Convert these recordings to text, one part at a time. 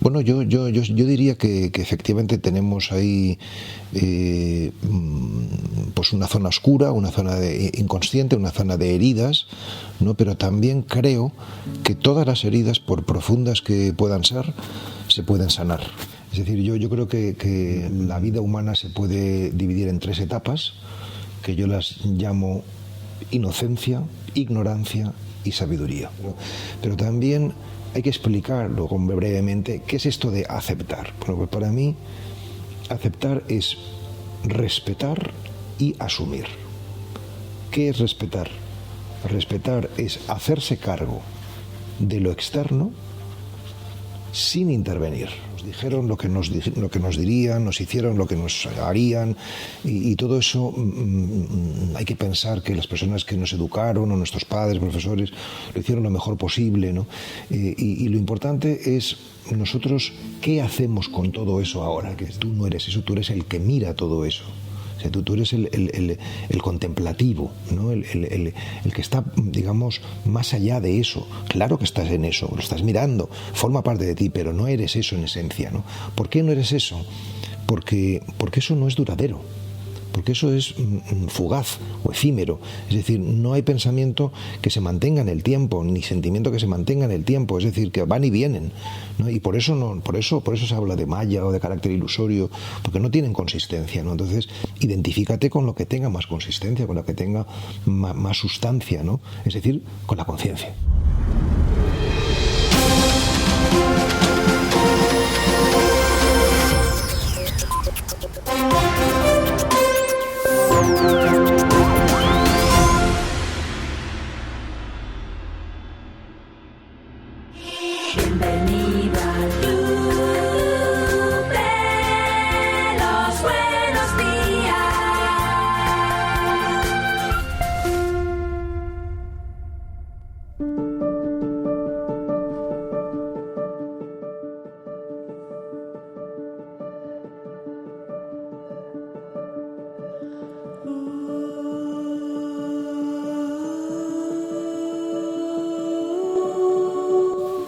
Bueno, yo diría que efectivamente tenemos ahí pues una zona oscura, una zona inconsciente, una zona de heridas, ¿no? Pero también creo que todas las heridas, por profundas que puedan ser, se pueden sanar. Es decir, yo creo que la vida humana se puede dividir en 3 etapas, que yo las llamo inocencia, ignorancia y sabiduría. Pero también hay que explicarlo brevemente qué es esto de aceptar. Bueno, pues para mí aceptar es respetar y asumir. ¿Qué es respetar? Respetar es hacerse cargo de lo externo sin intervenir. Nos dijeron lo que nos dirían, nos hicieron lo que nos harían, y todo eso hay que pensar que las personas que nos educaron, o nuestros padres, profesores, lo hicieron lo mejor posible, ¿no? Y lo importante es nosotros qué hacemos con todo eso ahora, que tú no eres eso, tú eres el que mira todo eso. O sea, tú eres el contemplativo, ¿no? El que está, digamos, más allá de eso. Claro que estás en eso, lo estás mirando, forma parte de ti, pero no eres eso en esencia, ¿no? ¿Por qué no eres eso? Porque eso no es duradero. Porque eso es fugaz o efímero. Es decir, no hay pensamiento que se mantenga en el tiempo, ni sentimiento que se mantenga en el tiempo. Es decir, que van y vienen, ¿no? Y por eso se habla de maya o de carácter ilusorio, porque no tienen consistencia, ¿no? Entonces, identifícate con lo que tenga más consistencia, con lo que tenga más sustancia, ¿no? Es decir, con la conciencia.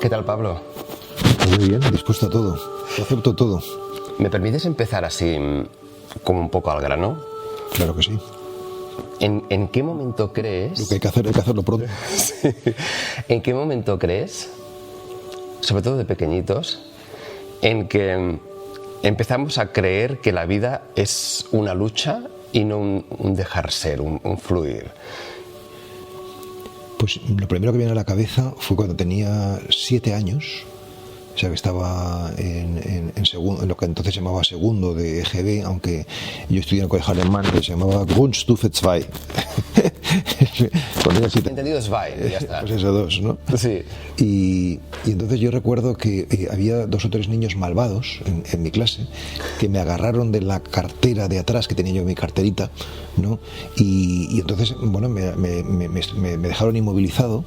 ¿Qué tal, Pablo? Muy bien, dispuesto a todo. Acepto todo. ¿Me permites empezar así, como un poco al grano? Claro que sí. ¿En qué momento crees... Lo que hay que hacerlo pronto. Sí. ¿En qué momento crees, sobre todo de pequeñitos, en que empezamos a creer que la vida es una lucha y no un dejar ser, un fluir? Pues lo primero que viene a la cabeza fue cuando tenía 7 años, o sea que estaba en lo que entonces llamaba segundo de EGB, aunque yo estudié en el colegio alemán que se llamaba Grundstufe 2. Cuando era 7. Entendido, Zwei, ya está. Pues eso, 2, ¿no? Sí. Y entonces yo recuerdo que había 2 o 3 niños malvados en mi clase que me agarraron de la cartera de atrás, que tenía yo mi carterita, ¿no? Y entonces, bueno, me dejaron inmovilizado,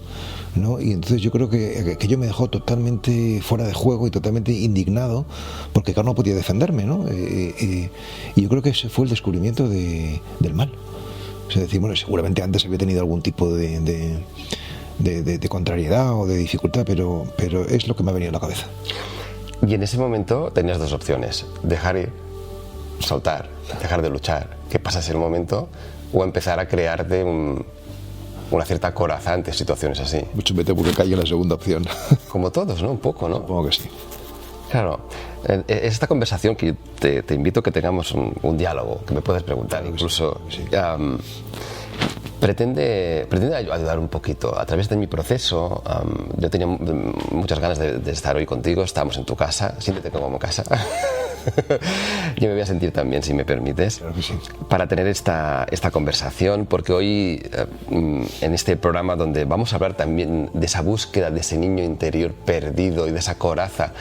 ¿no? Y entonces yo creo que yo me dejó totalmente fuera de juego y totalmente indignado, porque claro, no podía defenderme, ¿no? Y yo creo que ese fue el descubrimiento del mal. O sea, decir, bueno, seguramente antes había tenido algún tipo de contrariedad o de dificultad, pero es lo que me ha venido a la cabeza. Y en ese momento tenías 2 opciones: dejar ir, soltar, dejar de luchar, que pasase el momento, o empezar a crearte una cierta coraza ante situaciones así. Mucho me temo que caiga la segunda opción. Como todos, ¿no? Un poco, ¿no? Supongo que sí. Claro, esta conversación que te invito a que tengamos un diálogo, que me puedes preguntar, claro, incluso sí. Pretende ayudar un poquito a través de mi proceso. Yo tenía muchas ganas de estar hoy contigo, estamos en tu casa, siéntete como casa. Yo me voy a sentir también, si me permites, claro que sí, para tener esta conversación, porque hoy en este programa donde vamos a hablar también de esa búsqueda de ese niño interior perdido y de esa coraza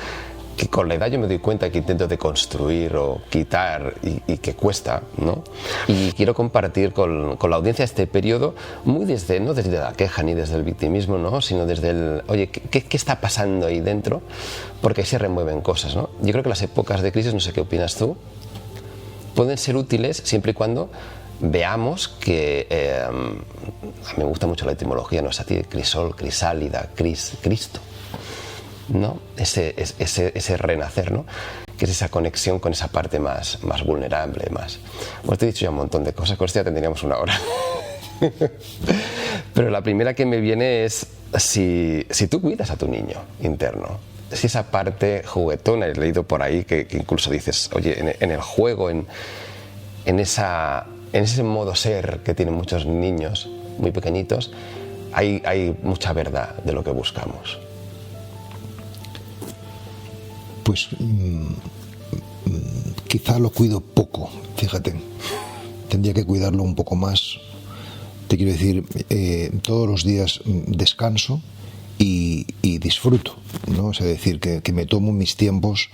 que con la edad yo me doy cuenta que intento deconstruir o quitar y que cuesta, ¿no? Y quiero compartir con la audiencia este periodo muy no desde la queja ni desde el victimismo, ¿no? Sino desde el, oye, ¿qué está pasando ahí dentro? Porque ahí se remueven cosas, ¿no? Yo creo que las épocas de crisis, no sé qué opinas tú, pueden ser útiles siempre y cuando veamos que a mí me gusta mucho la etimología, ¿no? Es a ti, crisol, crisálida, Cristo. ¿no? Ese renacer, ¿no? Que es esa conexión con esa parte más vulnerable, más... Bueno, te he dicho ya un montón de cosas, con esto ya tendríamos una hora. Pero la primera que me viene es si tú cuidas a tu niño interno, si esa parte juguetona, he leído por ahí que incluso dices, oye, en el juego, en ese modo ser que tienen muchos niños muy pequeñitos, hay mucha verdad de lo que buscamos. Pues quizá lo cuido poco, fíjate. Tendría que cuidarlo un poco más. Te quiero decir, todos los días descanso y disfruto, ¿no? Es decir, que me tomo mis tiempos,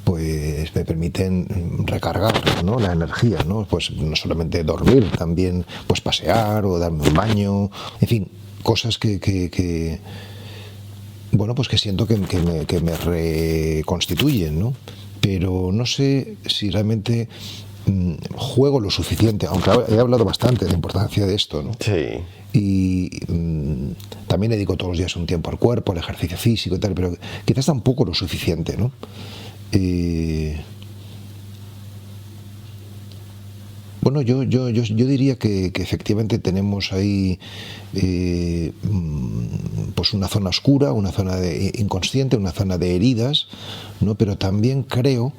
pues me permiten recargar, ¿no? La energía, ¿no? Pues no solamente dormir, también pues pasear o darme un baño, en fin, cosas que bueno, pues que siento que me reconstituyen, ¿no? Pero no sé si realmente juego lo suficiente, aunque he hablado bastante de la importancia de esto, ¿no? Sí. Y también dedico todos los días un tiempo al cuerpo, al ejercicio físico y tal, pero quizás tampoco lo suficiente, ¿no? Bueno, yo diría que efectivamente tenemos ahí pues una zona oscura, una zona inconsciente, una zona de heridas, ¿no? Pero también creo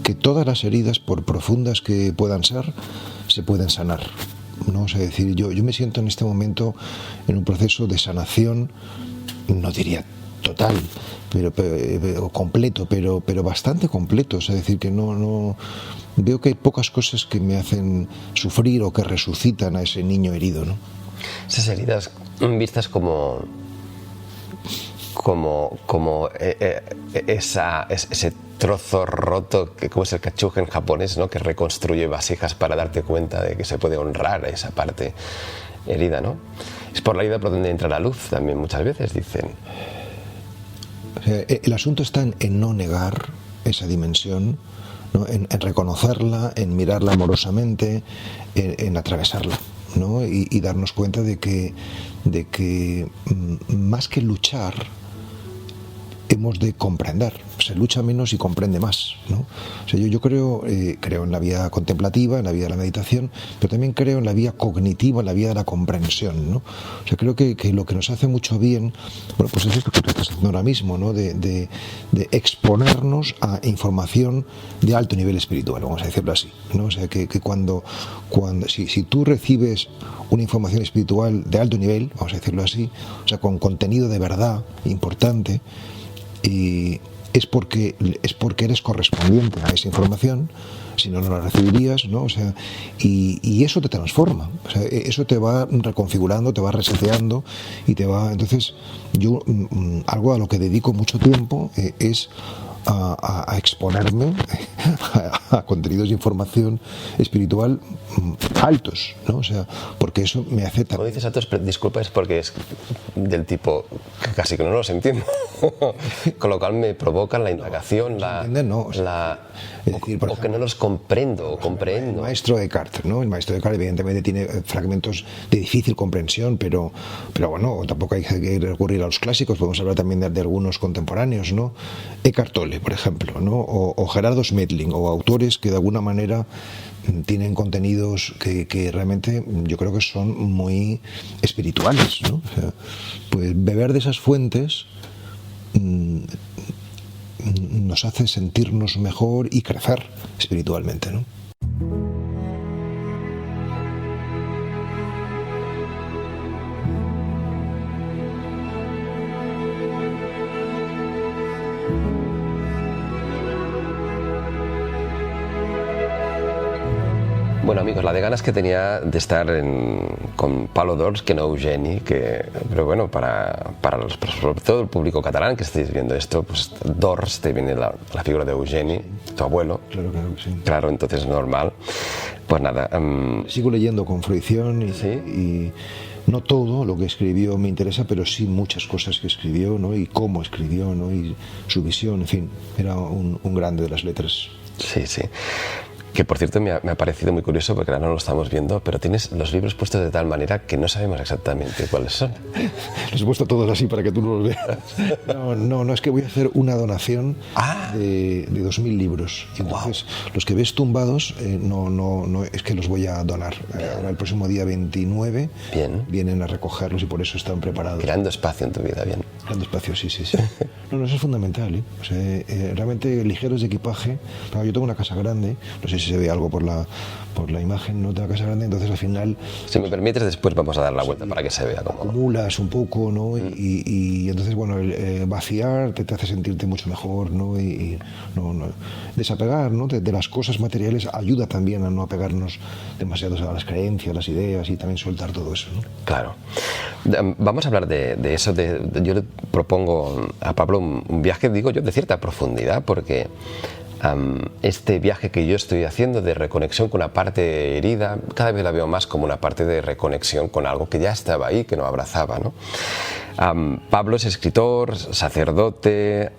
que todas las heridas, por profundas que puedan ser, se pueden sanar, ¿no? Es decir, yo me siento en este momento en un proceso de sanación, no diría total, pero completo, pero bastante completo. Es decir, que no veo que hay pocas cosas que me hacen sufrir o que resucitan a ese niño herido, ¿no? Esas heridas vistas como ese trozo roto, que como es el kachuge en japonés, ¿no? Que reconstruye vasijas para darte cuenta de que se puede honrar esa parte herida, ¿no? Es por la herida por donde entra la luz también muchas veces, dicen. O sea, el asunto está en no negar esa dimensión, ¿no? En reconocerla, en mirarla amorosamente, en atravesarla, ¿no? Y darnos cuenta de que más que luchar, hemos de comprender. Se lucha menos y comprende más, ¿no? O sea, yo creo en la vía contemplativa, en la vía de la meditación, pero también creo en la vía cognitiva, en la vía de la comprensión, ¿no? O sea, creo que lo que nos hace mucho bien, bueno, pues es esto que tú estás haciendo ahora mismo, ¿no? De exponernos a información de alto nivel espiritual, vamos a decirlo así, ¿no? O sea, que cuando si tú recibes una información espiritual de alto nivel, vamos a decirlo así, o sea, con contenido de verdad importante, es porque eres correspondiente a esa información, si no, no la recibirías, ¿no? O sea, y eso te transforma, o sea, eso te va reconfigurando, te va reseteando y te va... Entonces, yo algo a lo que dedico mucho tiempo es a exponerme a contenidos de información espiritual altos, ¿no? O sea, porque eso me hace... Cuando dices altos, disculpa, es porque es del tipo que casi que no los entiendo, con lo cual me provocan la indagación, o que no los comprendo o comprendo. El maestro Eckhart, ¿no? El maestro Eckhart evidentemente tiene fragmentos de difícil comprensión, pero bueno, tampoco hay que recurrir a los clásicos, podemos hablar también de algunos contemporáneos, ¿no? Eckhart Tolle, por ejemplo, ¿no? O Gerardo Smedling, o autores que de alguna manera tienen contenidos que realmente yo creo que son muy espirituales, ¿no? O sea, pues beber de esas fuentes nos hace sentirnos mejor y crecer espiritualmente, ¿no? Bueno, amigos, la de ganas que tenía de estar con Pablo Dors, que no Eugeni, pero bueno, para sobre todo el público catalán que estéis viendo esto, pues Dors te viene la figura de Eugeni, tu abuelo. Claro que sí. Claro, entonces es normal. Pues nada. Sigo leyendo con fruición ¿sí? y no todo lo que escribió me interesa, pero sí muchas cosas que escribió, ¿no? Y cómo escribió, ¿no? Y su visión, en fin, era un grande de las letras. Sí, sí. que por cierto me ha parecido muy curioso porque ahora no lo estamos viendo, pero tienes los libros puestos de tal manera que no sabemos exactamente cuáles son. Los he puesto todos así para que tú no los veas. No, es que voy a hacer una donación de 2.000 libros. Y entonces, los que ves tumbados, no, es que los voy a donar. Ahora el próximo día 29 vienen a recogerlos y por eso están preparados. Creando espacio en tu vida, bien. Creando espacio, sí. No, eso es fundamental, ¿eh? O sea, realmente ligeros de equipaje. Yo tengo una casa grande, no sé si se ve algo por la imagen, ¿no? De la casa grande, entonces al final... Si me permites, después vamos a dar la vuelta para que se vea cómo... Acumulas un poco, ¿no? Y entonces, bueno, vaciar te hace sentirte mucho mejor, ¿no? Y desapegar, ¿no? De las cosas materiales ayuda también a no apegarnos demasiado a las creencias, las ideas y también soltar todo eso, ¿no? Claro. Vamos a hablar de eso. Yo le propongo a Pablo un viaje, digo yo, de cierta profundidad, porque este viaje que yo estoy haciendo de reconexión con una parte herida, cada vez la veo más como una parte de reconexión con algo que ya estaba ahí, que no abrazaba, ¿no? Pablo es escritor, sacerdote,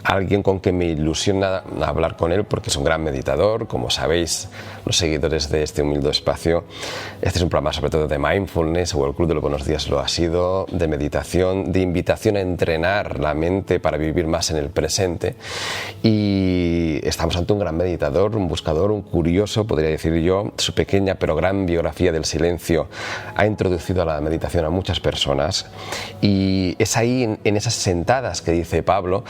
alguien con que me ilusiona hablar con él porque es un gran meditador. Como sabéis, los seguidores de este humilde espacio, este es un programa sobre todo de mindfulness, o el Club de los Buenos Días lo ha sido, de meditación, de invitación a entrenar la mente para vivir más en el presente. Y estamos ante un gran meditador, un buscador, un curioso, podría decir yo. Su pequeña pero gran biografía del silencio ha introducido a la meditación a muchas personas, y es ahí en esas sentadas que dice Pablo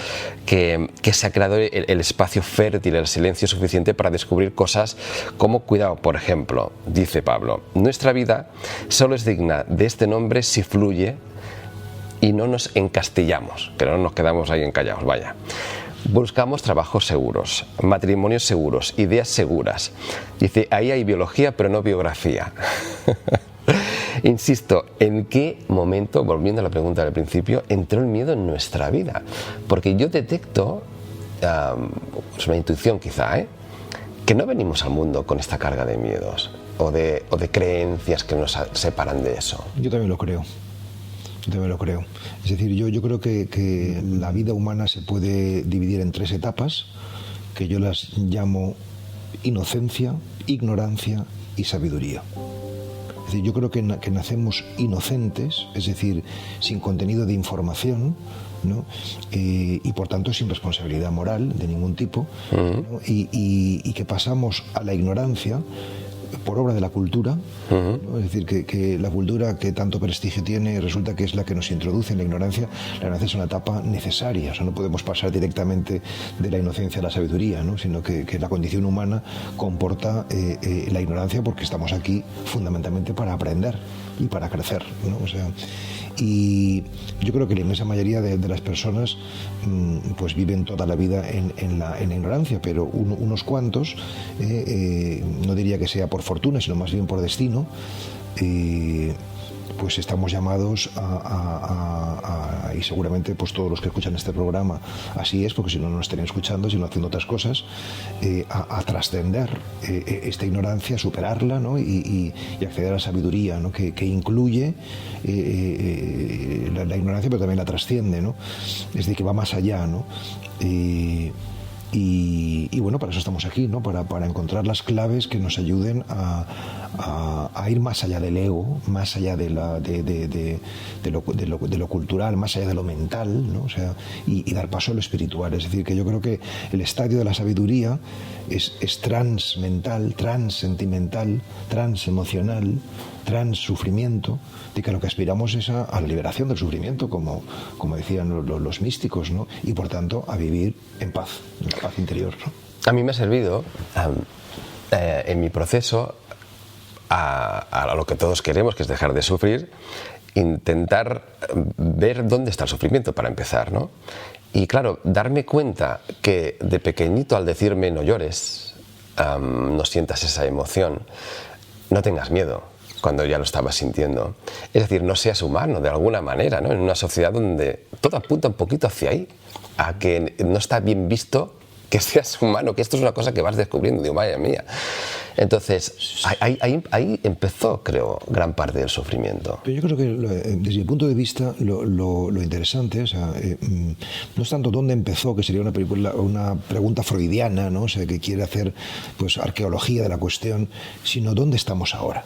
que se ha creado el espacio fértil, el silencio suficiente para descubrir cosas como, cuidado, por ejemplo, dice Pablo, nuestra vida solo es digna de este nombre si fluye y no nos encastillamos, pero no nos quedamos ahí encallados, vaya. Buscamos trabajos seguros, matrimonios seguros, ideas seguras. Dice, ahí hay biología pero no biografía. Insisto, ¿en qué momento, volviendo a la pregunta del principio, entró el miedo en nuestra vida? Porque yo detecto, es una intuición quizá, que no venimos al mundo con esta carga de miedos o de creencias que nos separan de eso. Yo también lo creo. Es decir, yo creo que la vida humana se puede dividir en 3 etapas, que yo las llamo inocencia, ignorancia y sabiduría. Es decir, yo creo que nacemos inocentes, es decir, sin contenido de información, ¿no? Y por tanto sin responsabilidad moral de ningún tipo, ¿no? Y que pasamos a la ignorancia por obra de la cultura, ¿no? Es decir, que la cultura que tanto prestigio tiene resulta que es la que nos introduce en la ignorancia. La ignorancia es una etapa necesaria, o sea, no podemos pasar directamente de la inocencia a la sabiduría, ¿no? Sino que la condición humana comporta la ignorancia porque estamos aquí fundamentalmente para aprender y para crecer, ¿no? O sea, y yo creo que la inmensa mayoría de las personas pues viven toda la vida en la ignorancia, pero unos cuantos, no diría que sea por fortuna, sino más bien por destino, pues estamos llamados y seguramente pues todos los que escuchan este programa así es, porque si no, no estarían escuchando, sino haciendo otras cosas, a trascender esta ignorancia, superarla, ¿no? y acceder a la sabiduría, ¿no? que incluye la ignorancia, pero también la trasciende, ¿no? Es decir, que va más allá, ¿no? Y bueno, para eso estamos aquí, ¿no? Para encontrar las claves que nos ayuden a ir más allá del ego, más allá de lo cultural, más allá de lo mental, ¿no? O sea, y dar paso a lo espiritual. Es decir, que yo creo que el estadio de la sabiduría es transmental, transsentimental, transemocional, transsufrimiento, de que lo que aspiramos es a la liberación del sufrimiento, como decían los místicos, ¿no? Y por tanto a vivir en paz interior, ¿no? A mí me ha servido en mi proceso a lo que todos queremos, que es dejar de sufrir, intentar ver dónde está el sufrimiento para empezar, ¿no? Y claro, darme cuenta que de pequeñito al decirme no llores, no sientas esa emoción, no tengas miedo, cuando ya lo estabas sintiendo. Es decir, no seas humano de alguna manera, ¿no? En una sociedad donde todo apunta un poquito hacia ahí, a que no está bien visto que seas humano, que esto es una cosa que vas descubriendo, digo, vaya mía. Entonces, ahí empezó, creo, gran parte del sufrimiento. Pero yo creo que desde mi punto de vista lo interesante, o sea, no es tanto dónde empezó, que sería una pregunta freudiana, ¿no? O sea, que quiere hacer pues arqueología de la cuestión, sino dónde estamos ahora.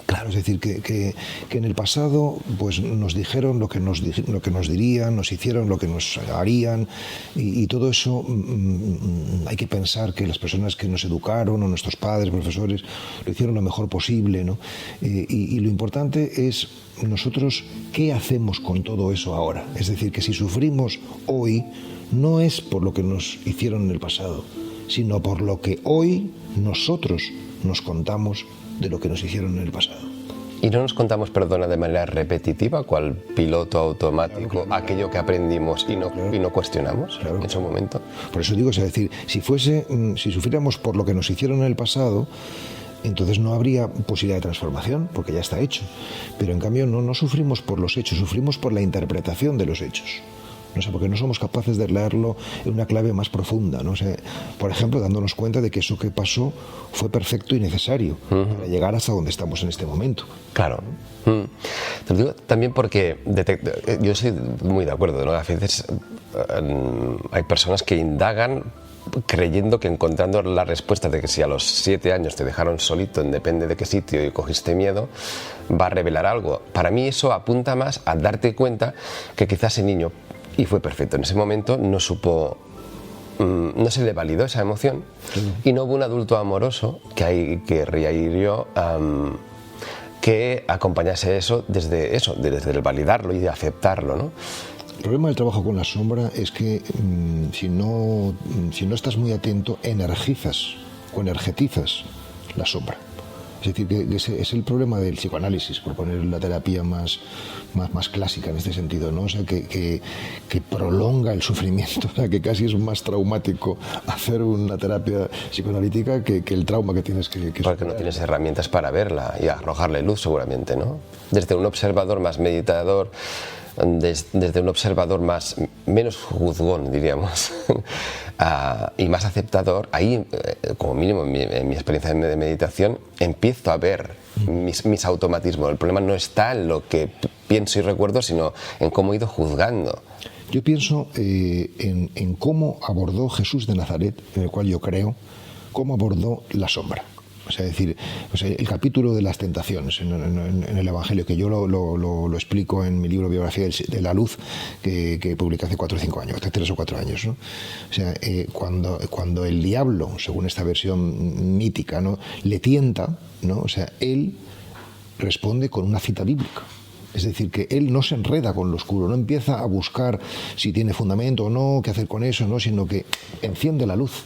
Claro, es decir, que en el pasado pues nos dijeron lo que nos dirían, nos hicieron lo que nos harían, y todo eso hay que pensar que las personas que nos educaron, o nuestros padres, profesores, lo hicieron lo mejor posible, ¿no? Y lo importante es nosotros qué hacemos con todo eso ahora. Es decir, que si sufrimos hoy, no es por lo que nos hicieron en el pasado, sino por lo que hoy nosotros nos contamos de lo que nos hicieron en el pasado. ¿Y no nos contamos, perdona, de manera repetitiva, cual piloto automático, claro, aquello que aprendimos y no cuestionamos en su momento? Por eso digo, es decir, si sufriéramos por lo que nos hicieron en el pasado, entonces no habría posibilidad de transformación, porque ya está hecho. Pero en cambio no sufrimos por los hechos, sufrimos por la interpretación de los hechos. No sé, porque no somos capaces de leerlo en una clave más profunda, ¿no? O sea, por ejemplo, dándonos cuenta de que eso que pasó fue perfecto y necesario para llegar hasta donde estamos en este momento. Claro. Te lo digo también porque yo estoy muy de acuerdo, ¿no? A veces hay personas que indagan creyendo que encontrando la respuesta de que si a los 7 años te dejaron solito, depende de qué sitio, y cogiste miedo, va a revelar algo. Para mí eso apunta más a darte cuenta que quizás ese niño, y fue perfecto, en ese momento no supo, no se le validó esa emoción, y no hubo un adulto amoroso que acompañase eso desde el validarlo y de aceptarlo, ¿no? El problema del trabajo con la sombra es que si no estás muy atento, energizas la sombra. Es decir, que ese es el problema del psicoanálisis, por poner la terapia más clásica en este sentido, ¿no? O sea, que prolonga el sufrimiento, o sea, que casi es más traumático hacer una terapia psicoanalítica que el trauma que tienes que Porque superar. no tienes herramientas para verla y arrojarle luz, seguramente, ¿no? Desde un observador más meditador, desde un observador menos juzgón, diríamos, y más aceptador, ahí, como mínimo en mi experiencia de meditación, empiezo a ver mis automatismos. El problema no está en lo que pienso y recuerdo, sino en cómo he ido juzgando. Yo pienso en cómo abordó Jesús de Nazaret, en el cual yo creo, cómo abordó la sombra. O sea, decir, el capítulo de las tentaciones en el Evangelio, que yo lo explico en mi libro Biografía de la Luz, que publiqué hace 4 o 5 años, hace 3 o 4 años, ¿no? O sea, cuando el diablo, según esta versión mítica, ¿no?, le tienta, ¿no? O sea, él responde con una cita bíblica. Es decir, que él no se enreda con lo oscuro, no empieza a buscar si tiene fundamento o no, qué hacer con eso, no, sino que enciende la luz.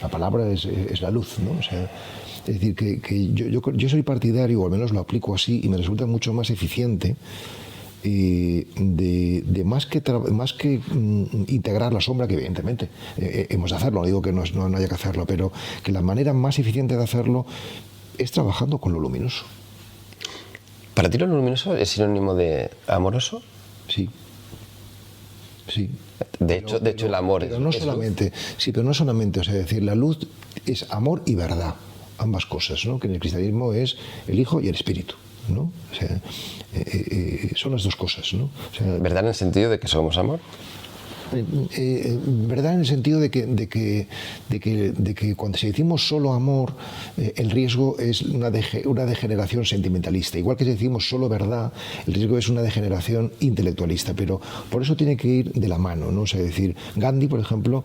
La palabra es la luz, ¿no? O sea, es decir, que yo soy partidario, o al menos lo aplico así, y me resulta mucho más eficiente de más que integrar la sombra, que evidentemente hemos de hacerlo, no digo que no haya que hacerlo, pero que la manera más eficiente de hacerlo es trabajando con lo luminoso. ¿Para ti lo luminoso es sinónimo de amoroso? Sí. Sí. De hecho, el amor pero no solamente, sí, pero no solamente, o sea, decir, la luz es amor y verdad, ambas cosas, ¿no? Que en el cristianismo es el Hijo y el Espíritu, ¿no? O sea, son las dos cosas, ¿no? O sea, ¿verdad en el sentido de que somos amor? Verdad en el sentido de que cuando si decimos solo amor, el riesgo es una degeneración sentimentalista. Igual que si decimos solo verdad, el riesgo es una degeneración intelectualista. Pero por eso tiene que ir de la mano, ¿no? O sea, decir, Gandhi, por ejemplo,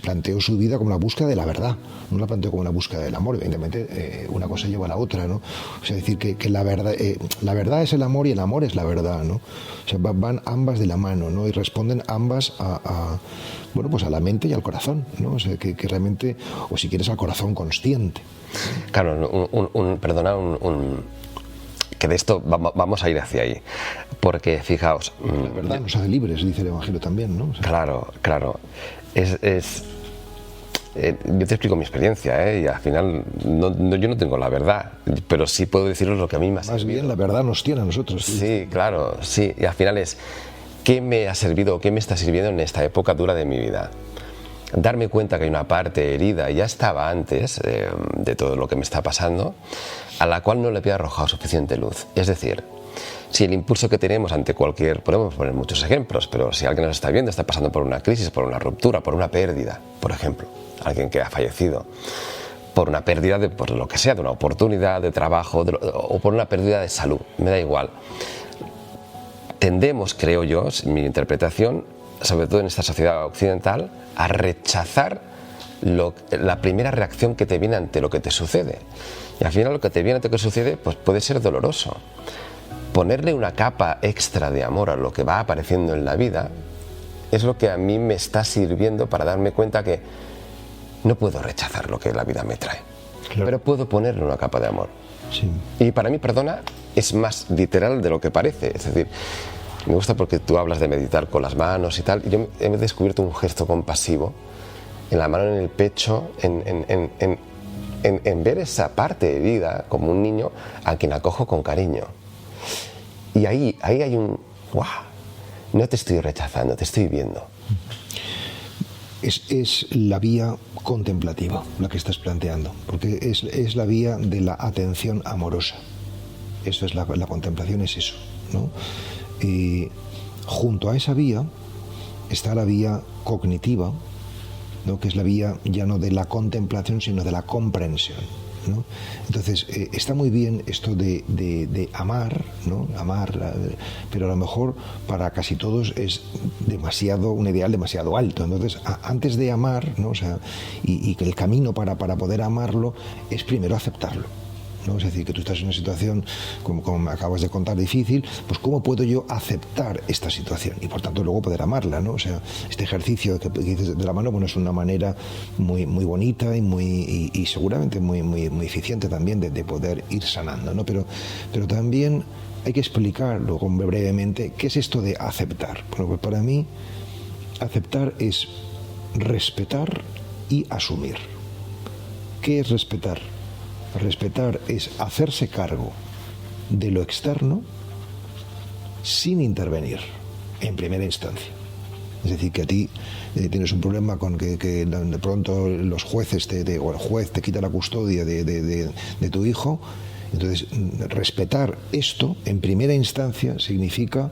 planteó su vida como la búsqueda de la verdad, no la planteó como la búsqueda del amor. Evidentemente, una cosa lleva a la otra, ¿no? O sea, decir que la verdad es el amor y el amor es la verdad, ¿no? O sea, van ambas de la mano, ¿no? Y responden ambas bueno, pues a la mente y al corazón, ¿no? O sea, que realmente, o si quieres, al corazón consciente. Claro, que de esto vamos a ir hacia ahí, porque fijaos, la verdad nos hace libres, dice el Evangelio también, ¿no? O sea, claro, yo te explico mi experiencia, y al final yo no tengo la verdad, pero sí puedo deciros lo que a mí me ha servido. Más bien la verdad nos tiene a nosotros. Sí, claro, sí, y al final es ¿qué me ha servido o qué me está sirviendo en esta época dura de mi vida? darme cuenta que hay una parte herida, ya estaba antes de todo lo que me está pasando, a la cual no le había arrojado suficiente luz. Es decir, si el impulso que tenemos ante podemos poner muchos ejemplos, pero si alguien nos está viendo, está pasando por una crisis, por una ruptura, por una pérdida, por ejemplo, alguien que ha fallecido, por una pérdida de por lo que sea, de una oportunidad de trabajo o por una pérdida de salud, me da igual. Tendemos, creo yo, mi interpretación, sobre todo en esta sociedad occidental, a rechazar la primera reacción que te viene ante lo que te sucede. Y al final lo que te viene ante lo que sucede pues puede ser doloroso. Ponerle una capa extra de amor a lo que va apareciendo en la vida es lo que a mí me está sirviendo para darme cuenta que no puedo rechazar lo que la vida me trae, claro, pero puedo ponerle una capa de amor. Sí. Y para mí, perdona, es más literal de lo que parece. Es decir, me gusta porque tú hablas de meditar con las manos y tal, y yo he descubierto un gesto compasivo en la mano en el pecho, en ver esa parte herida como un niño a quien acojo con cariño. Y ahí hay un ¡guau! No te estoy rechazando, te estoy viendo. Es la vía contemplativa la que estás planteando, porque es la vía de la atención amorosa. Eso es la contemplación, es eso, ¿no? Y junto a esa vía está la vía cognitiva, ¿no? Que es la vía ya no de la contemplación, sino de la comprensión, ¿no? Entonces está muy bien esto de amar, ¿no? Amar, pero a lo mejor para casi todos es un ideal demasiado alto. Entonces antes de amar, ¿no? O sea, y que el camino para poder amarlo es primero aceptarlo, ¿no? Es decir, que tú estás en una situación, como me acabas de contar, difícil, pues ¿cómo puedo yo aceptar esta situación? Y por tanto luego poder amarla, ¿no? O sea, este ejercicio que dices de la mano, bueno, es una manera muy, muy bonita y seguramente muy eficiente también de poder ir sanando, ¿no? Pero también hay que explicar luego brevemente qué es esto de aceptar. Bueno, pues para mí aceptar es respetar y asumir. ¿Qué es respetar? Respetar es hacerse cargo de lo externo sin intervenir en primera instancia. Es decir, que a ti tienes un problema con que de pronto los jueces o el juez te quita la custodia de tu hijo. Entonces, respetar esto en primera instancia significa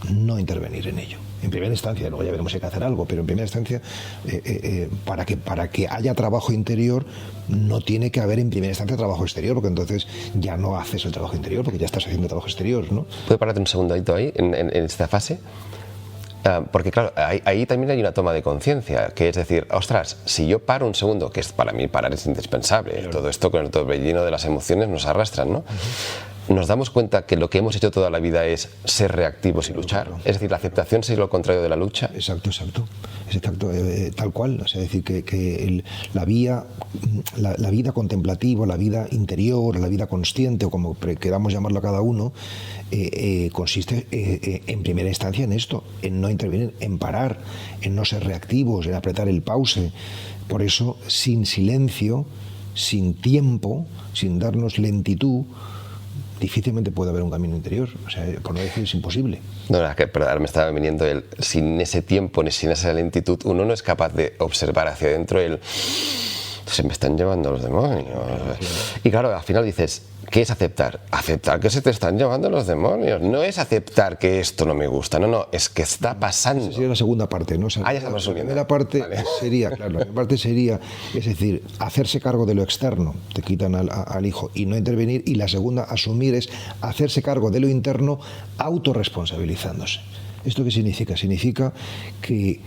no intervenir en ello. En primera instancia, luego ya veremos si hay que hacer algo, pero en primera instancia, para que haya trabajo interior, no tiene que haber en primera instancia trabajo exterior, porque entonces ya no haces el trabajo interior, porque ya estás haciendo trabajo exterior, ¿no? ¿Puedo pararte un segundito ahí, en esta fase? Porque claro, ahí también hay una toma de conciencia, que es decir, ostras, si yo paro un segundo, que para mí parar es indispensable, claro, todo esto con el torbellino de las emociones nos arrastran, ¿no? Nos damos cuenta que lo que hemos hecho toda la vida es ser reactivos y luchar. Claro. Es decir, la aceptación sería lo contrario de la lucha. Exacto. Es exacto, tal cual. O sea, es decir, que la vida contemplativa, la vida interior, la vida consciente, o como queramos llamarlo a cada uno, consiste en primera instancia en esto, en no intervenir, en parar, en no ser reactivos, en apretar el pause. Por eso, sin silencio, sin tiempo, sin darnos lentitud, difícilmente puede haber un camino interior, o sea, por no decir es imposible. No, pero ahora me estaba viniendo sin ese tiempo, sin esa lentitud, uno no es capaz de observar hacia adentro se me están llevando los demonios. Y claro, al final dices, ¿qué es aceptar? Aceptar que se te están llevando los demonios. No es aceptar que esto no me gusta, no, es que está pasando. Esa sería la segunda parte, ¿no? O sea, ya estamos subiendo. La primera parte sería, claro, la primera parte sería, es decir, hacerse cargo de lo externo, te quitan al hijo y no intervenir, y la segunda, asumir, es hacerse cargo de lo interno, autorresponsabilizándose. ¿Esto qué significa? Significa que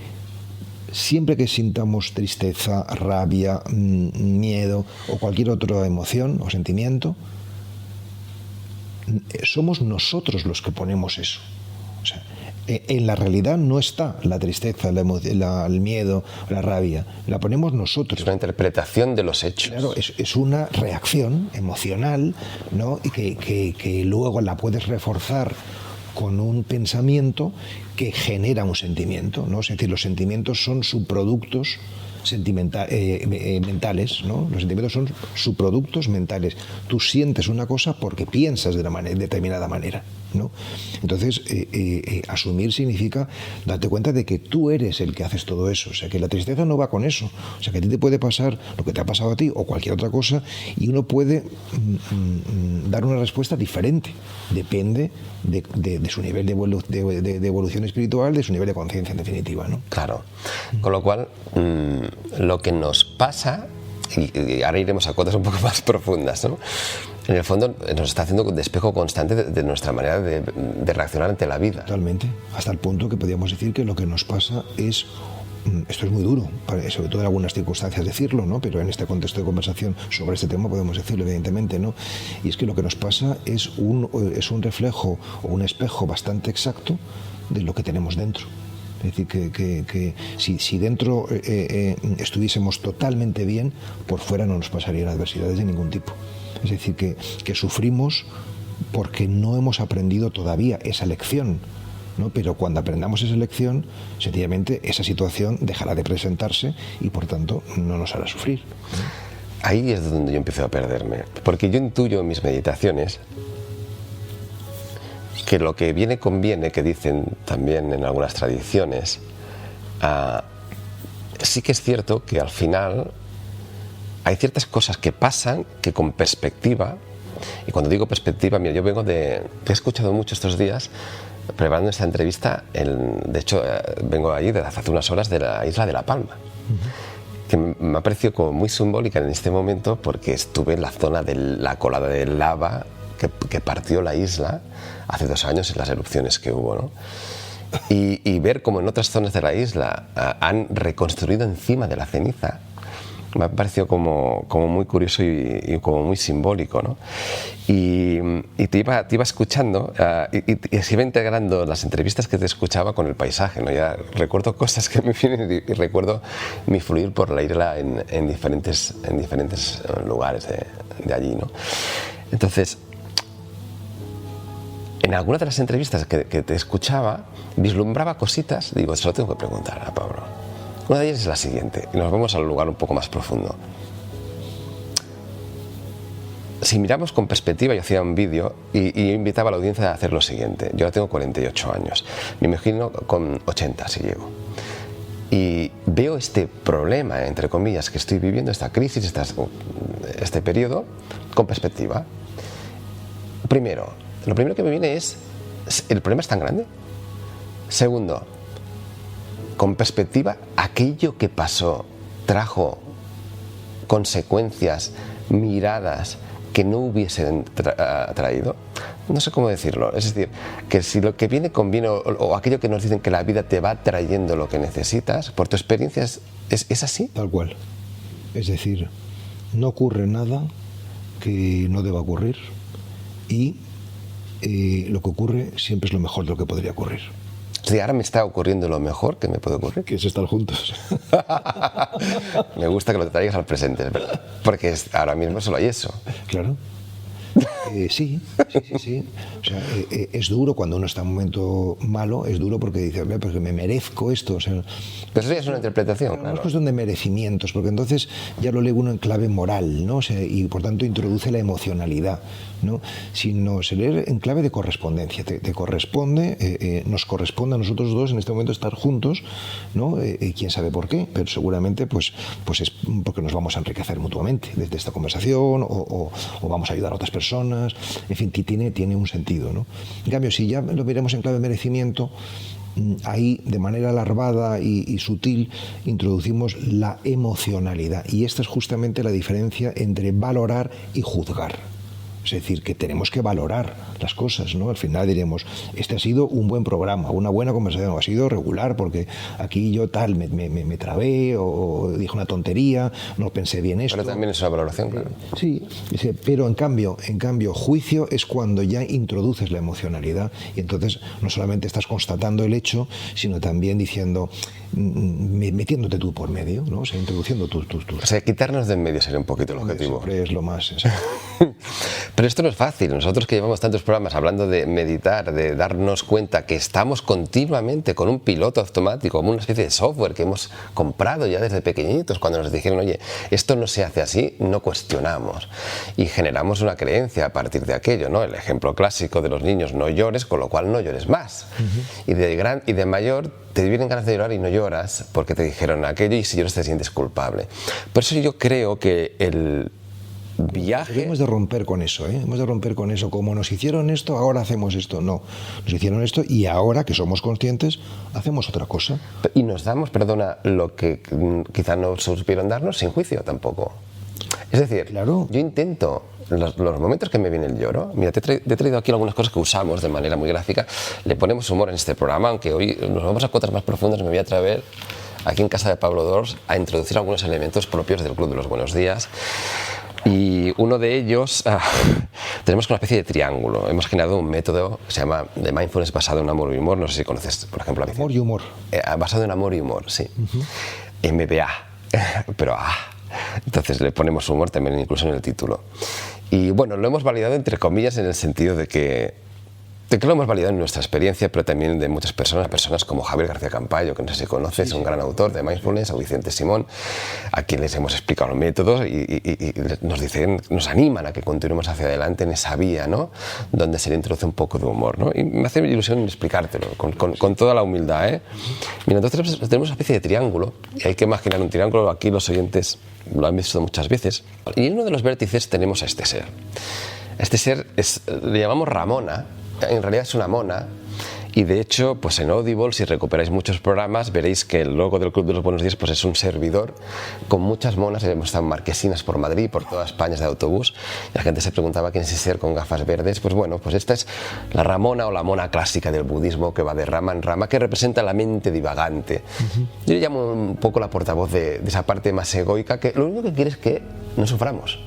siempre que sintamos tristeza, rabia, miedo o cualquier otra emoción o sentimiento, somos nosotros los que ponemos eso. O sea, en la realidad no está la tristeza, el miedo, la rabia, la ponemos nosotros. Es una interpretación de los hechos. Claro, es una reacción emocional, ¿no? Y que luego la puedes reforzar con un pensamiento que genera un sentimiento, ¿no? Es decir, los sentimientos son subproductos mentales, ¿no? Los sentimientos son subproductos mentales. Tú sientes una cosa porque piensas de una determinada manera, ¿no? Entonces, asumir significa darte cuenta de que tú eres el que haces todo eso. O sea, que la tristeza no va con eso. O sea, que a ti te puede pasar lo que te ha pasado a ti o cualquier otra cosa y uno puede dar una respuesta diferente. Depende de su nivel de evolución espiritual, de su nivel de conciencia, en definitiva, ¿no? Claro. Con lo cual, lo que nos pasa, y ahora iremos a cosas un poco más profundas, ¿no? En el fondo nos está haciendo de espejo constante de nuestra manera de reaccionar ante la vida. Totalmente. Hasta el punto que podríamos decir que lo que nos pasa es... Esto es muy duro, sobre todo en algunas circunstancias decirlo, ¿no? Pero en este contexto de conversación sobre este tema podemos decirlo, evidentemente, ¿no? Y es que lo que nos pasa es un reflejo o un espejo bastante exacto de lo que tenemos dentro. Es decir, que si dentro estuviésemos totalmente bien, por fuera no nos pasarían adversidades de ningún tipo. Es decir, que sufrimos porque no hemos aprendido todavía esa lección, ¿no? Pero cuando aprendamos esa lección, sencillamente esa situación dejará de presentarse y por tanto no nos hará sufrir, ¿no? Ahí es donde yo empiezo a perderme, porque yo intuyo en mis meditaciones que lo que viene conviene, que dicen también en algunas tradiciones, sí que es cierto que al final hay ciertas cosas que pasan que con perspectiva, y cuando digo perspectiva, mira, yo he escuchado mucho estos días preparando esta entrevista, de hecho vengo allí desde hace unas horas de la isla de La Palma, que me ha parecido como muy simbólica en este momento porque estuve en la zona de la colada de lava que partió la isla hace 2 años en las erupciones que hubo, ¿no? Y ver cómo en otras zonas de la isla han reconstruido encima de la ceniza me ha parecido como muy curioso y como muy simbólico, ¿no? Y te iba escuchando y se iba integrando las entrevistas que te escuchaba con el paisaje, ¿no? Ya recuerdo cosas que me vienen y recuerdo mi fluir por la isla en diferentes lugares de allí, ¿no? Entonces, en algunas de las entrevistas que te escuchaba, vislumbraba cositas, digo, se lo tengo que preguntar a Pablo. Una de ellas es la siguiente, y nos vamos al lugar un poco más profundo. Si miramos con perspectiva, yo hacía un vídeo y invitaba a la audiencia a hacer lo siguiente. Yo ahora tengo 48 años, me imagino con 80 si llego. Y veo este problema, entre comillas, que estoy viviendo, esta crisis, este periodo, con perspectiva. Lo primero que me viene es, ¿el problema es tan grande? Segundo, con perspectiva, aquello que pasó trajo consecuencias, miradas que no hubiesen traído. No sé cómo decirlo. Es decir, que si lo que viene conviene o aquello que nos dicen que la vida te va trayendo lo que necesitas, por tu experiencia, ¿es así? Tal cual. Es decir, no ocurre nada que no deba ocurrir y lo que ocurre siempre es lo mejor de lo que podría ocurrir. Sí, ahora me está ocurriendo lo mejor que me puede ocurrir. Que es estar juntos. Me gusta que lo traigas al presente, porque ahora mismo solo hay eso. Claro. Sí. O sea, es duro cuando uno está en un momento malo, es duro porque dice, porque me merezco esto. O sea, pero eso ya es una interpretación, claro. No es cuestión de merecimientos, porque entonces ya lo lee uno en clave moral, ¿no? O sea, y por tanto introduce la emocionalidad, ¿no? Sino se lee en clave de correspondencia. Te corresponde, nos corresponde a nosotros dos en este momento estar juntos, ¿no? Quién sabe por qué, pero seguramente pues es porque nos vamos a enriquecer mutuamente desde esta conversación o vamos a ayudar a otras personas. En fin, tiene un sentido, ¿no? En cambio, si ya lo veremos en clave de merecimiento, ahí de manera larvada y sutil introducimos la emocionalidad, y esta es justamente la diferencia entre valorar y juzgar. Es decir, que tenemos que valorar las cosas, ¿no? Al final diremos, este ha sido un buen programa, una buena conversación, o ha sido regular, porque aquí yo tal me trabé o dije una tontería, no pensé bien esto. Pero también es una valoración, claro. Sí, pero en cambio, juicio es cuando ya introduces la emocionalidad y entonces no solamente estás constatando el hecho, sino también diciendo, metiéndote tú por medio, ¿no? O sea, introduciendo tus... O sea, quitarnos de en medio sería un poquito el objetivo. Siempre es lo más sensato. Pero esto no es fácil. Nosotros que llevamos tantos programas hablando de meditar, de darnos cuenta que estamos continuamente con un piloto automático, como una especie de software que hemos comprado ya desde pequeñitos, cuando nos dijeron, oye, esto no se hace así, no cuestionamos. Y generamos una creencia a partir de aquello, ¿no? El ejemplo clásico de los niños, no llores, con lo cual no llores más. Y de mayor te vienen ganas de llorar y no lloras porque te dijeron aquello, y si lloras te sientes culpable. Por eso yo creo que el viaje... Hemos de romper con eso, ¿eh? Hemos de romper con eso. Como nos hicieron esto, ahora hacemos esto. No, nos hicieron esto y ahora que somos conscientes, hacemos otra cosa. Y nos damos, perdona, lo que quizá no supieron darnos sin juicio tampoco. Es decir, claro. Yo intento, los momentos que me viene el lloro, mira, te he traído aquí algunas cosas que usamos de manera muy gráfica, le ponemos humor en este programa, aunque hoy nos vamos a cuotas más profundas, me voy a atrever aquí en casa de Pablo Dors a introducir algunos elementos propios del Club de los Buenos Días. Y uno de ellos, tenemos una especie de triángulo. Hemos generado un método que se llama de mindfulness basado en amor y humor. No sé si conoces, por ejemplo, amor y humor. Basado en amor y humor, sí. MBA, pero entonces le ponemos humor también incluso en el título. Y bueno, lo hemos validado entre comillas en el sentido de que lo hemos validado en nuestra experiencia, pero también de muchas personas como Javier García Campayo, que no sé si conoces, un gran autor de mindfulness, o Vicente Simón, a quien les hemos explicado los métodos y nos animan a que continuemos hacia adelante en esa vía, ¿no? Donde se le introduce un poco de humor, ¿no? Y me hace ilusión explicártelo con toda la humildad, ¿eh? Mira, entonces tenemos una especie de triángulo, y hay que imaginar un triángulo, aquí los oyentes lo han visto muchas veces, y en uno de los vértices tenemos a este ser. Este ser le llamamos Ramona. En realidad es una mona, y de hecho pues en Audible, si recuperáis muchos programas, veréis que el logo del Club de los Buenos Días pues es un servidor con muchas monas. Hemos estado en marquesinas por Madrid, por toda España de autobús, y la gente se preguntaba quién es ese ser con gafas verdes. Pues bueno, pues esta es la Ramona, o la mona clásica del budismo, que va de rama en rama, que representa la mente divagante. Yo le llamo un poco la portavoz de esa parte más egoica, que lo único que quiere es que no suframos.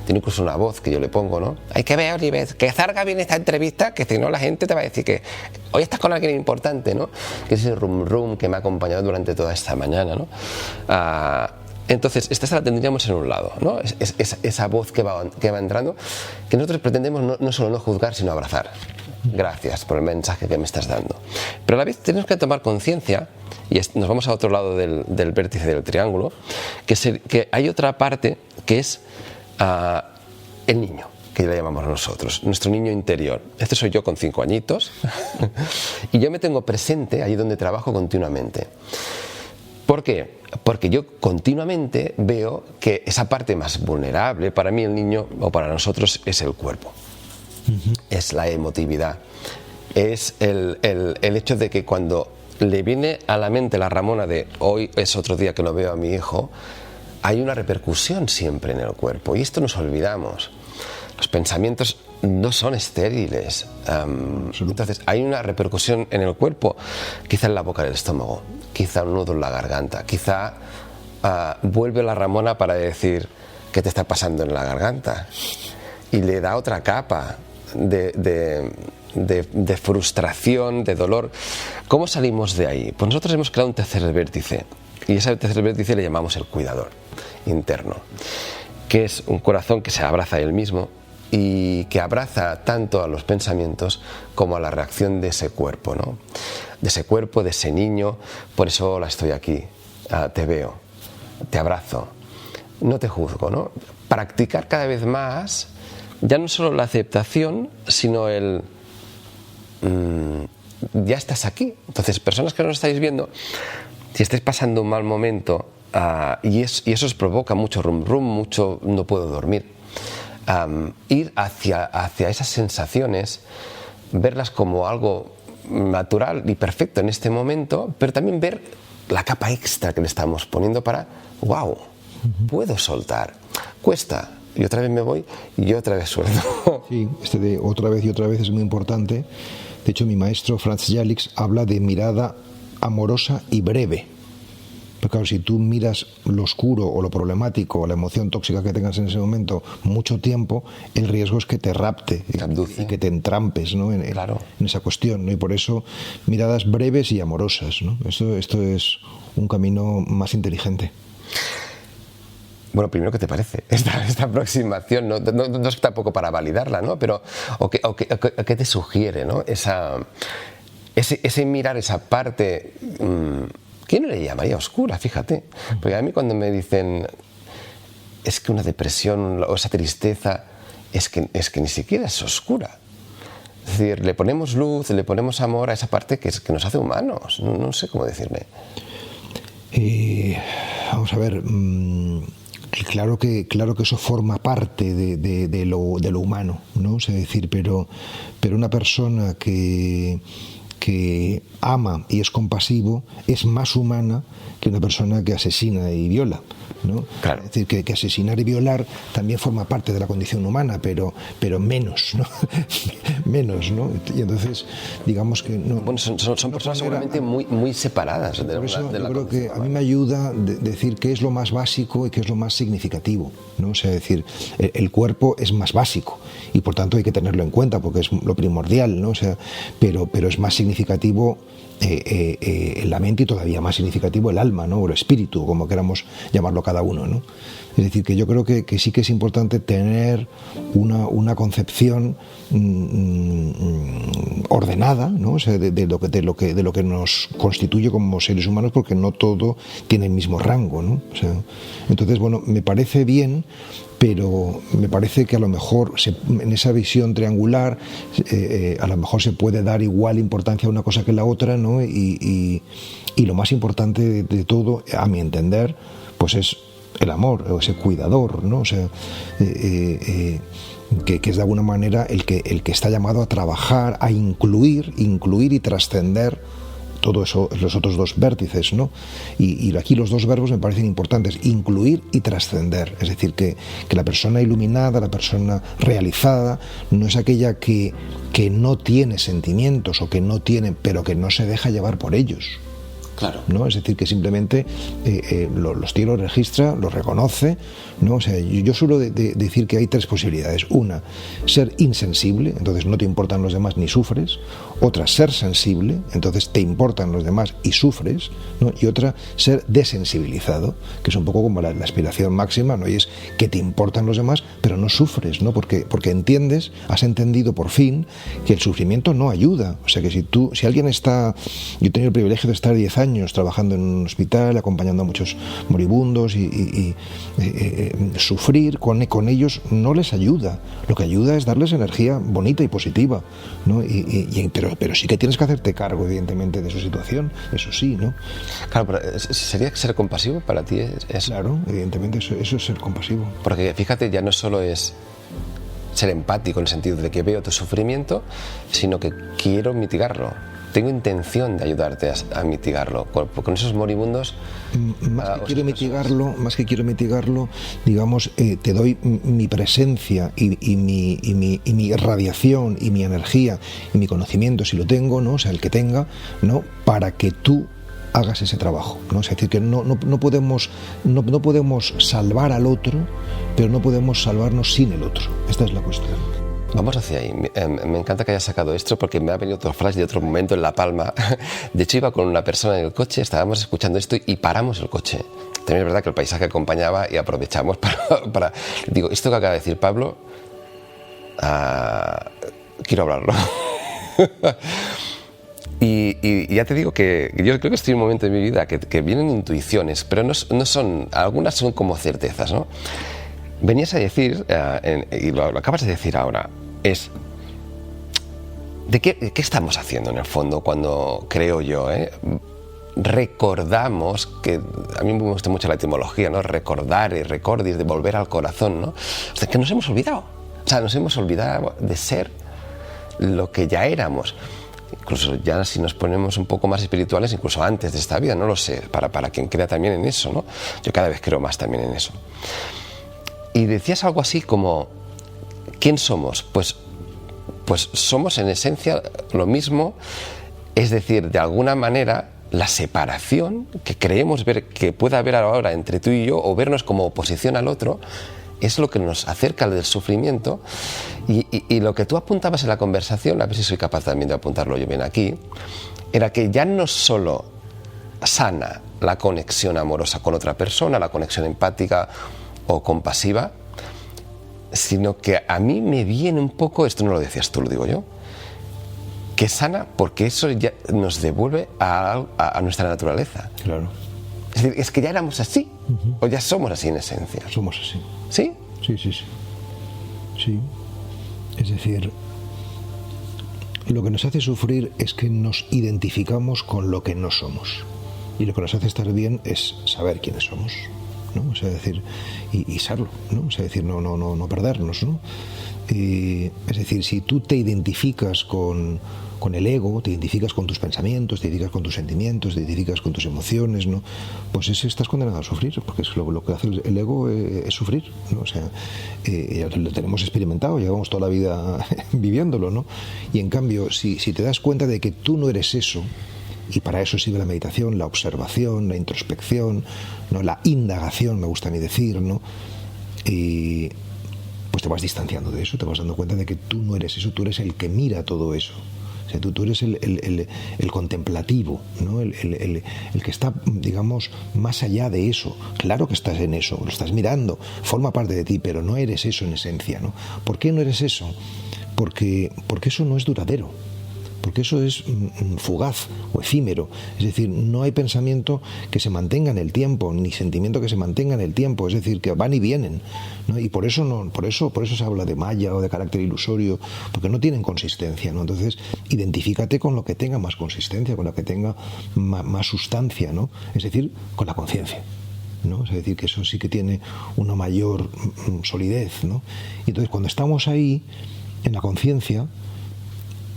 Tiene incluso una voz que yo le pongo, ¿no? Hay que ver, Oliver, que salga bien esta entrevista, que si no la gente te va a decir que hoy estás con alguien importante, ¿no? Que es el rum que me ha acompañado durante toda esta mañana, ¿no? Entonces, esta la tendríamos en un lado, ¿no? Esa voz que va entrando, que nosotros pretendemos no solo no juzgar, sino abrazar. Gracias por el mensaje que me estás dando. Pero a la vez tenemos que tomar conciencia, y nos vamos a otro lado del vértice del triángulo, que hay otra parte que es el niño, que le llamamos nosotros, nuestro niño interior. Este soy yo con 5 añitos y yo me tengo presente allí donde trabajo continuamente. ¿Por qué? Porque yo continuamente veo que esa parte más vulnerable para mí, el niño, o para nosotros, es el cuerpo. Es la emotividad, es el hecho de que cuando le viene a la mente la Ramona de hoy es otro día que no veo a mi hijo, hay una repercusión siempre en el cuerpo, y esto nos olvidamos. Los pensamientos no son estériles, entonces hay una repercusión en el cuerpo, quizá en la boca del estómago, quizá un nudo en la garganta, quizá vuelve la Ramona para decir qué te está pasando en la garganta, y le da otra capa de frustración, de dolor. ¿Cómo salimos de ahí? Pues nosotros hemos creado un tercer vértice, y ese tercer vértice le llamamos el cuidador interno, que es un corazón que se abraza a él mismo y que abraza tanto a los pensamientos como a la reacción de ese cuerpo, ¿no? De ese cuerpo, de ese niño. Por eso hola, estoy aquí, te veo, te abrazo, no te juzgo, ¿no? Practicar cada vez más ya no solo la aceptación, sino el ya estás aquí. Entonces, personas que nos estáis viendo, si estáis pasando un mal momento y eso os provoca mucho mucho no puedo dormir, ir hacia esas sensaciones, verlas como algo natural y perfecto en este momento, pero también ver la capa extra que le estamos poniendo para, wow, puedo soltar. Cuesta, y otra vez me voy y otra vez suelto. Sí, de otra vez y otra vez es muy importante. De hecho, mi maestro Franz Jalix habla de mirada amorosa y breve. Pero claro, si tú miras lo oscuro o lo problemático o la emoción tóxica que tengas en ese momento mucho tiempo, el riesgo es que te rapte y que te entrampes, ¿no? en esa cuestión, ¿no? Y por eso miradas breves y amorosas, ¿no? Esto es un camino más inteligente. Bueno, primero, ¿qué te parece esta aproximación? No es tampoco para validarla, ¿no? Pero, ¿qué te sugiere, ¿no? Ese mirar esa parte, ¿quién no le llamaría oscura? Fíjate. Porque a mí cuando me dicen, es que una depresión o esa tristeza, es que ni siquiera es oscura. Es decir, le ponemos luz, le ponemos amor a esa parte que nos hace humanos. No sé cómo decirle. Vamos a ver, claro que eso forma parte de lo humano, ¿no? O sea, decir, pero una persona que ama y es compasivo es más humana que una persona que asesina y viola, ¿no? Claro. Es decir, que asesinar y violar también forma parte de la condición humana, pero menos, ¿no? Menos, ¿no? Y entonces, digamos que no. Bueno, son personas seguramente muy separadas. Por eso yo creo que a mí me ayuda decir qué es lo más básico y qué es lo más significativo, ¿no? O sea, decir, el cuerpo es más básico y por tanto hay que tenerlo en cuenta porque es lo primordial, ¿no? O sea, pero es más significativo la mente y todavía más significativo el alma, ¿no? O el espíritu, como queramos llamarlo cada uno, ¿no? Es decir, que yo creo que sí que es importante tener una concepción ordenada, ¿no? O sea, de lo que nos constituye como seres humanos, porque no todo tiene el mismo rango, ¿no? O sea, entonces, bueno, me parece bien, pero me parece que a lo mejor en esa visión triangular a lo mejor se puede dar igual importancia a una cosa que a la otra, ¿no? Y lo más importante de todo, a mi entender, pues es el amor, o ese cuidador, ¿no? O sea, que es de alguna manera el que está llamado a trabajar, a incluir y trascender todo eso, los otros dos vértices, ¿no? Y aquí los dos verbos me parecen importantes, incluir y trascender. Es decir, que la persona iluminada, la persona realizada, no es aquella que no tiene sentimientos o que no tiene, pero que no se deja llevar por ellos. Claro. ¿No? Es decir, que simplemente los tiene, los registra, los reconoce, ¿no? O sea, yo suelo decir que hay tres posibilidades. Una, ser insensible, entonces no te importan los demás ni sufres. Otra, ser sensible, entonces te importan los demás y sufres, ¿no? Y otra, ser desensibilizado, que es un poco como la aspiración máxima, ¿no? Y es que te importan los demás, pero no sufres, ¿no? Porque entiendes, has entendido por fin que el sufrimiento no ayuda. O sea, que si alguien está... Yo he tenido el privilegio de estar 10 años trabajando en un hospital, acompañando a muchos moribundos y sufrir con ellos no les ayuda. Lo que ayuda es darles energía bonita y positiva, ¿no? Pero sí que tienes que hacerte cargo, evidentemente, de su situación, eso sí, ¿no? Claro, pero ¿sería ser compasivo para ti? Claro, evidentemente eso es ser compasivo. Porque fíjate, ya no solo es ser empático en el sentido de que veo tu sufrimiento, sino que quiero mitigarlo. Tengo intención de ayudarte a mitigarlo. Con esos moribundos... Más que quiero mitigarlo, digamos, te doy mi presencia y mi radiación y mi energía y mi conocimiento, si lo tengo, ¿no? O sea, el que tenga, ¿no? Para que tú hagas ese trabajo, ¿no? Es decir, que no podemos salvar al otro, pero no podemos salvarnos sin el otro. Esta es la cuestión. Vamos hacia ahí. Me encanta que hayas sacado esto porque me ha venido otro flash de otro momento en La Palma. De hecho, iba con una persona en el coche, estábamos escuchando esto y paramos el coche. También es verdad que el paisaje acompañaba y aprovechamos para... Digo, esto que acaba de decir Pablo, quiero hablarlo. Y ya te digo que yo creo que estoy en un momento de mi vida que vienen intuiciones, pero no son... Algunas son como certezas, ¿no? Venías a decir, y lo acabas de decir ahora, es ¿de qué estamos haciendo en el fondo cuando, creo yo, recordamos, que a mí me gusta mucho la etimología, ¿no? Recordar y recordis, de volver al corazón, ¿no? O sea, que nos hemos olvidado. O sea, nos hemos olvidado de ser lo que ya éramos. Incluso ya si nos ponemos un poco más espirituales, incluso antes de esta vida, no lo sé, para quien crea también en eso, ¿no? Yo cada vez creo más también en eso. Y decías algo así como, ¿quién somos? Pues somos en esencia lo mismo, es decir, de alguna manera la separación que creemos ver que puede haber ahora entre tú y yo, o vernos como oposición al otro, es lo que nos acerca del sufrimiento. Y lo que tú apuntabas en la conversación, a ver si soy capaz también de apuntarlo yo bien aquí, era que ya no solo sana la conexión amorosa con otra persona, la conexión empática, o compasiva, sino que a mí me viene un poco, esto no lo decías tú, lo digo yo, que sana porque eso ya nos devuelve a nuestra naturaleza. Claro. Es decir, es que ya éramos así, o ya somos así en esencia. Somos así. ¿Sí? Sí, sí, sí. Sí. Es decir, lo que nos hace sufrir es que nos identificamos con lo que no somos. Y lo que nos hace estar bien es saber quiénes somos, ¿no? O sea, decir, y serlo, ¿no? O sea, decir, no perdernos, ¿no? Es decir, si tú te identificas con el ego, te identificas con tus pensamientos, te identificas con tus sentimientos, te identificas con tus emociones, ¿no? Pues estás condenado a sufrir, porque es lo que hace el ego es sufrir, ¿no? O sea, lo tenemos experimentado, llevamos toda la vida viviéndolo, ¿no? Y en cambio, si te das cuenta de que tú no eres eso, y para eso sirve la meditación, la observación, la introspección, ¿no? La indagación, me gusta a mí decir, ¿no? Y pues te vas distanciando de eso, te vas dando cuenta de que tú no eres eso, tú eres el que mira todo eso. O sea, tú eres el contemplativo, ¿no? El que está, digamos, más allá de eso. Claro que estás en eso, lo estás mirando, forma parte de ti, pero no eres eso en esencia, ¿no? ¿Por qué no eres eso? Porque eso no es duradero. Porque eso es fugaz o efímero. Es decir, no hay pensamiento que se mantenga en el tiempo, ni sentimiento que se mantenga en el tiempo. Es decir, que van y vienen, ¿no? Y por eso se habla de maya o de carácter ilusorio, porque no tienen consistencia, ¿no? Entonces, identifícate con lo que tenga más consistencia, con lo que tenga más sustancia, ¿no? Es decir, con la conciencia, ¿no? Es decir, que eso sí que tiene una mayor solidez, ¿no? Y entonces, cuando estamos ahí, en la conciencia,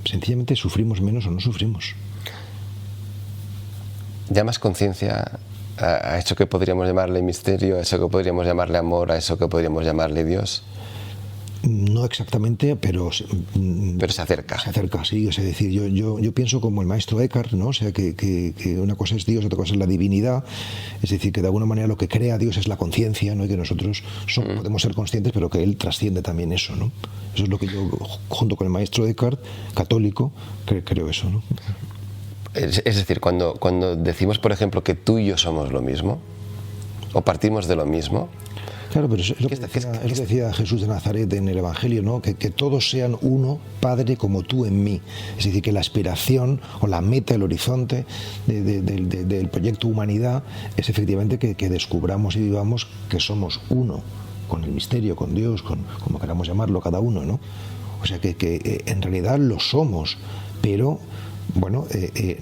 sencillamente sufrimos menos o no sufrimos. ¿Llamas conciencia a eso que podríamos llamarle misterio, a eso que podríamos llamarle amor, a eso que podríamos llamarle Dios? No exactamente, pero se acerca. Se acerca, sí. O sea, decir, yo pienso como el maestro Eckhart, ¿no? O sea, que una cosa es Dios, otra cosa es la divinidad. Es decir, que de alguna manera lo que crea Dios es la conciencia, ¿no? Y que nosotros podemos ser conscientes, pero que Él trasciende también eso, ¿no? Eso es lo que yo, junto con el maestro Eckhart, católico, creo eso, ¿no? Es decir, cuando decimos, por ejemplo, que tú y yo somos lo mismo, o partimos de lo mismo. Claro, pero es lo que decía Jesús de Nazaret en el Evangelio, ¿no? Que todos sean uno, Padre, como tú en mí. Es decir, que la aspiración o la meta, el horizonte del proyecto humanidad es efectivamente que descubramos y vivamos que somos uno, con el misterio, con Dios, como queramos llamarlo cada uno, ¿no? O sea, que en realidad lo somos, pero bueno,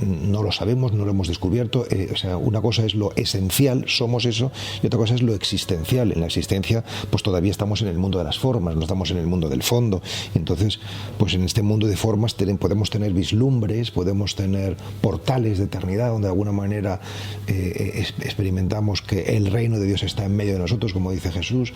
no lo sabemos, no lo hemos descubierto. O sea, una cosa es lo esencial, somos eso, y otra cosa es lo existencial. En la existencia, pues todavía estamos en el mundo de las formas, no estamos en el mundo del fondo. Entonces, pues en este mundo de formas podemos tener vislumbres, podemos tener portales de eternidad, donde de alguna manera experimentamos que el reino de Dios está en medio de nosotros, como dice Jesús,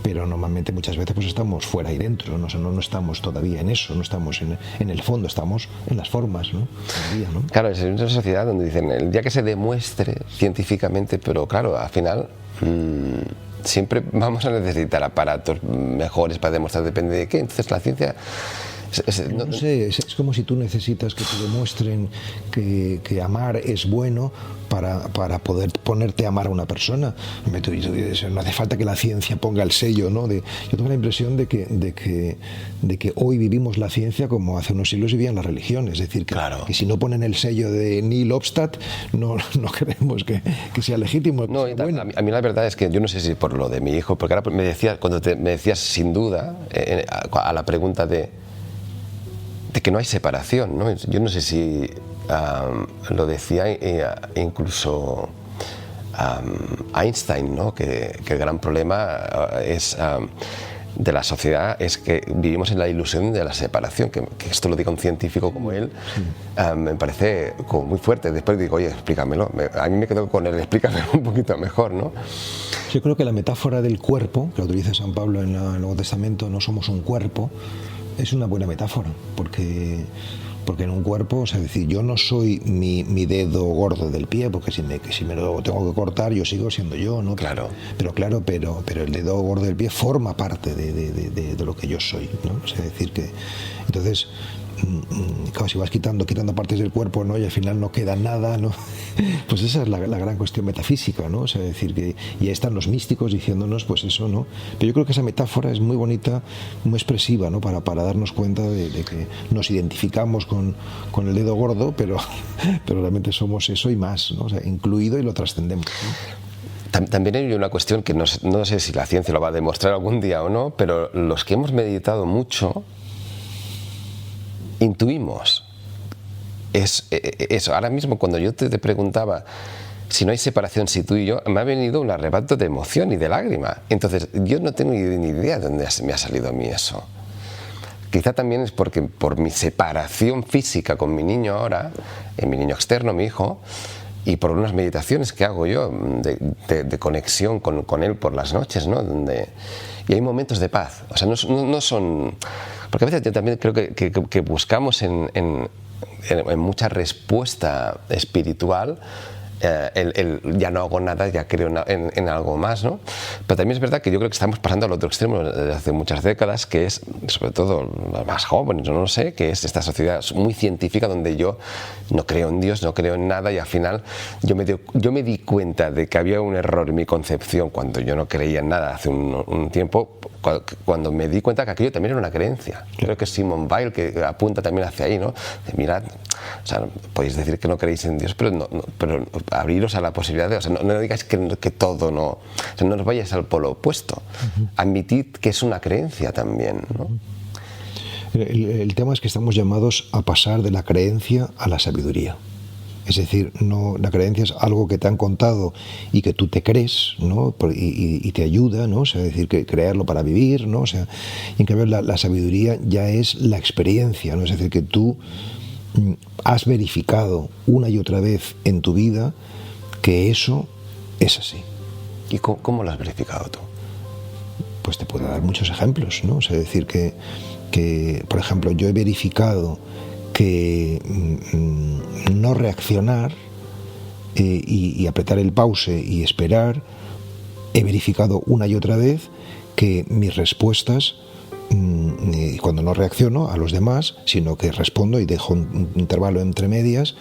pero normalmente muchas veces pues estamos fuera y dentro, no estamos todavía en eso, no estamos en el fondo, estamos en las formas, ¿no? Día, ¿no? Claro, es una sociedad donde dicen el día que se demuestre científicamente, pero claro, al final siempre vamos a necesitar aparatos mejores para demostrar, depende de qué. Entonces la ciencia no sé, es como si tú necesitas que te demuestren que amar es bueno para poder ponerte a amar a una persona. No hace falta que la ciencia ponga el sello, ¿no? Yo tengo la impresión de que hoy vivimos la ciencia como hace unos siglos vivían las religiones. Es decir, que si no ponen el sello de Neil Obstadt, no creemos que sea legítimo. No, bueno. A mí la verdad es que yo no sé si por lo de mi hijo, porque ahora cuando me decías sin duda a la pregunta de que no hay separación, ¿no? Yo no sé si lo decía incluso Einstein, ¿no? Que el gran problema es de la sociedad es que vivimos en la ilusión de la separación, que esto lo diga un científico como él, me parece como muy fuerte. Después digo, oye, explícamelo. A mí me quedo con él, explícamelo un poquito mejor, ¿no? Yo creo que la metáfora del cuerpo, que utiliza San Pablo en el Nuevo Testamento, no somos un cuerpo, es una buena metáfora, porque en un cuerpo, o sea, decir, yo no soy mi dedo gordo del pie, porque si me lo tengo que cortar, yo sigo siendo yo, ¿no? Claro. Pero el dedo gordo del pie forma parte de lo que yo soy, ¿no? O sea, decir que entonces claro, si vas quitando partes del cuerpo, ¿no? Y al final no queda nada, ¿no? Pues esa es la gran cuestión metafísica, ¿no? O sea, decir que y ahí están los místicos diciéndonos pues eso, ¿no? Pero yo creo que esa metáfora es muy bonita, muy expresiva, ¿no? Para darnos cuenta de que nos identificamos con el dedo gordo, pero realmente somos eso y más, ¿no? O sea, incluido, y lo trascendemos, ¿no? También hay una cuestión que no sé si la ciencia lo va a demostrar algún día o no, pero los que hemos meditado mucho intuimos eso. Ahora mismo, cuando yo te preguntaba si no hay separación, si tú y yo, me ha venido un arrebato de emoción y de lágrima. Entonces yo no tengo ni idea de dónde me ha salido a mí eso. Quizá también es porque por mi separación física con mi niño ahora, mi niño externo, mi hijo, y por unas meditaciones que hago yo de conexión con él por las noches, ¿no? Y hay momentos de paz. O sea, no son... Porque a veces yo también creo que buscamos en mucha respuesta espiritual ya no hago nada, ya creo en algo más, ¿no? Pero también es verdad que yo creo que estamos pasando al otro extremo desde hace muchas décadas, que es, sobre todo los más jóvenes, no lo sé, que es esta sociedad muy científica donde yo no creo en Dios, no creo en nada, y al final yo me di cuenta de que había un error en mi concepción cuando yo no creía en nada hace un tiempo, cuando me di cuenta que aquello también era una creencia. Creo que es Simone Weil que apunta también hacia ahí, ¿no? De, mirad, o sea, podéis decir que no creéis en Dios, pero abriros a la posibilidad de, o sea, no digáis que todo no, o sea, no os vayáis al polo opuesto. Admitid que es una creencia también, ¿no? El tema es que estamos llamados a pasar de la creencia a la sabiduría. Es decir, no, la creencia es algo que te han contado y que tú te crees, ¿no? y te ayuda, ¿no? O sea, es decir, que creerlo para vivir, ¿no? O sea, y en cambio la sabiduría ya es la experiencia, ¿no? Es decir, que tú has verificado una y otra vez en tu vida que eso es así. ¿Y cómo lo has verificado tú? Pues te puedo dar muchos ejemplos, ¿no? O sea, es decir, que por ejemplo, yo he verificado que no reaccionar y apretar el pause y esperar, he verificado una y otra vez que mis respuestas, cuando no reacciono a los demás, sino que respondo y dejo un intervalo entre medias,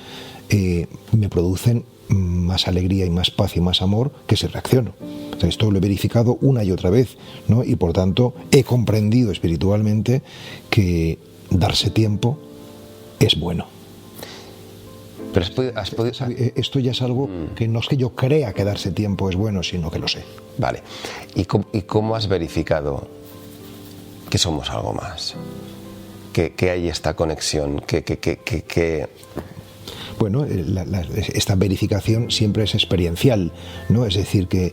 me producen más alegría y más paz y más amor que si reacciono. O sea, esto lo he verificado una y otra vez, ¿no? Y por tanto he comprendido espiritualmente que darse tiempo es bueno. Pero has podido... Esto ya es algo que no es que yo crea que darse tiempo es bueno, sino que lo sé. Vale. ¿Y cómo has verificado que somos algo más? Que hay esta conexión, que... Bueno, esta verificación siempre es experiencial, ¿no? Es decir, que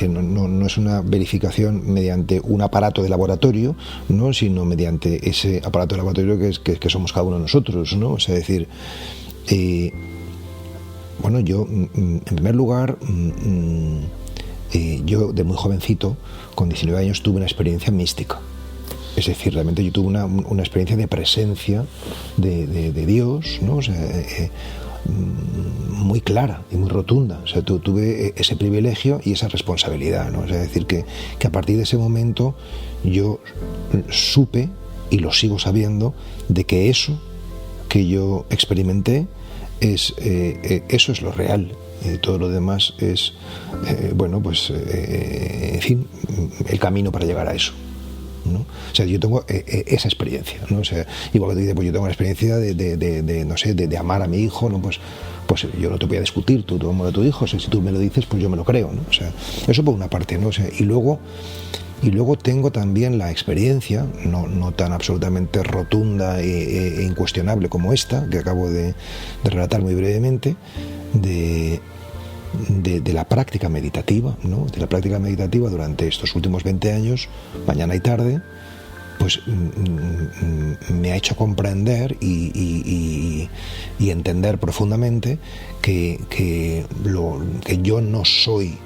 no es una verificación mediante un aparato de laboratorio, ¿no? Sino mediante ese aparato de laboratorio que somos cada uno de nosotros, ¿no? O sea, es decir, bueno, yo, en primer lugar, yo de muy jovencito, con 19 años, tuve una experiencia mística. Es decir, realmente yo tuve una experiencia de presencia de Dios, ¿no? O sea, muy clara y muy rotunda. O sea, tuve ese privilegio y esa responsabilidad, ¿no? O sea, es decir, que a partir de ese momento yo supe, y lo sigo sabiendo, de que eso que yo experimenté eso es lo real. Todo lo demás es, bueno, pues, en fin, el camino para llegar a eso, ¿no? O sea, yo tengo esa experiencia, ¿no? O sea, igual que te dice, pues yo tengo la experiencia no sé, de amar a mi hijo, ¿no? Pues yo no te voy a discutir, tú amas a tu hijo, o sea, si tú me lo dices, pues yo me lo creo, ¿no? O sea, eso por una parte, ¿no? O sea, y luego tengo también la experiencia, no tan absolutamente rotunda e incuestionable como esta, que acabo de relatar muy brevemente, de la práctica meditativa, ¿no? De la práctica meditativa durante estos últimos 20 años, mañana y tarde, pues me ha hecho comprender y entender profundamente que yo no soy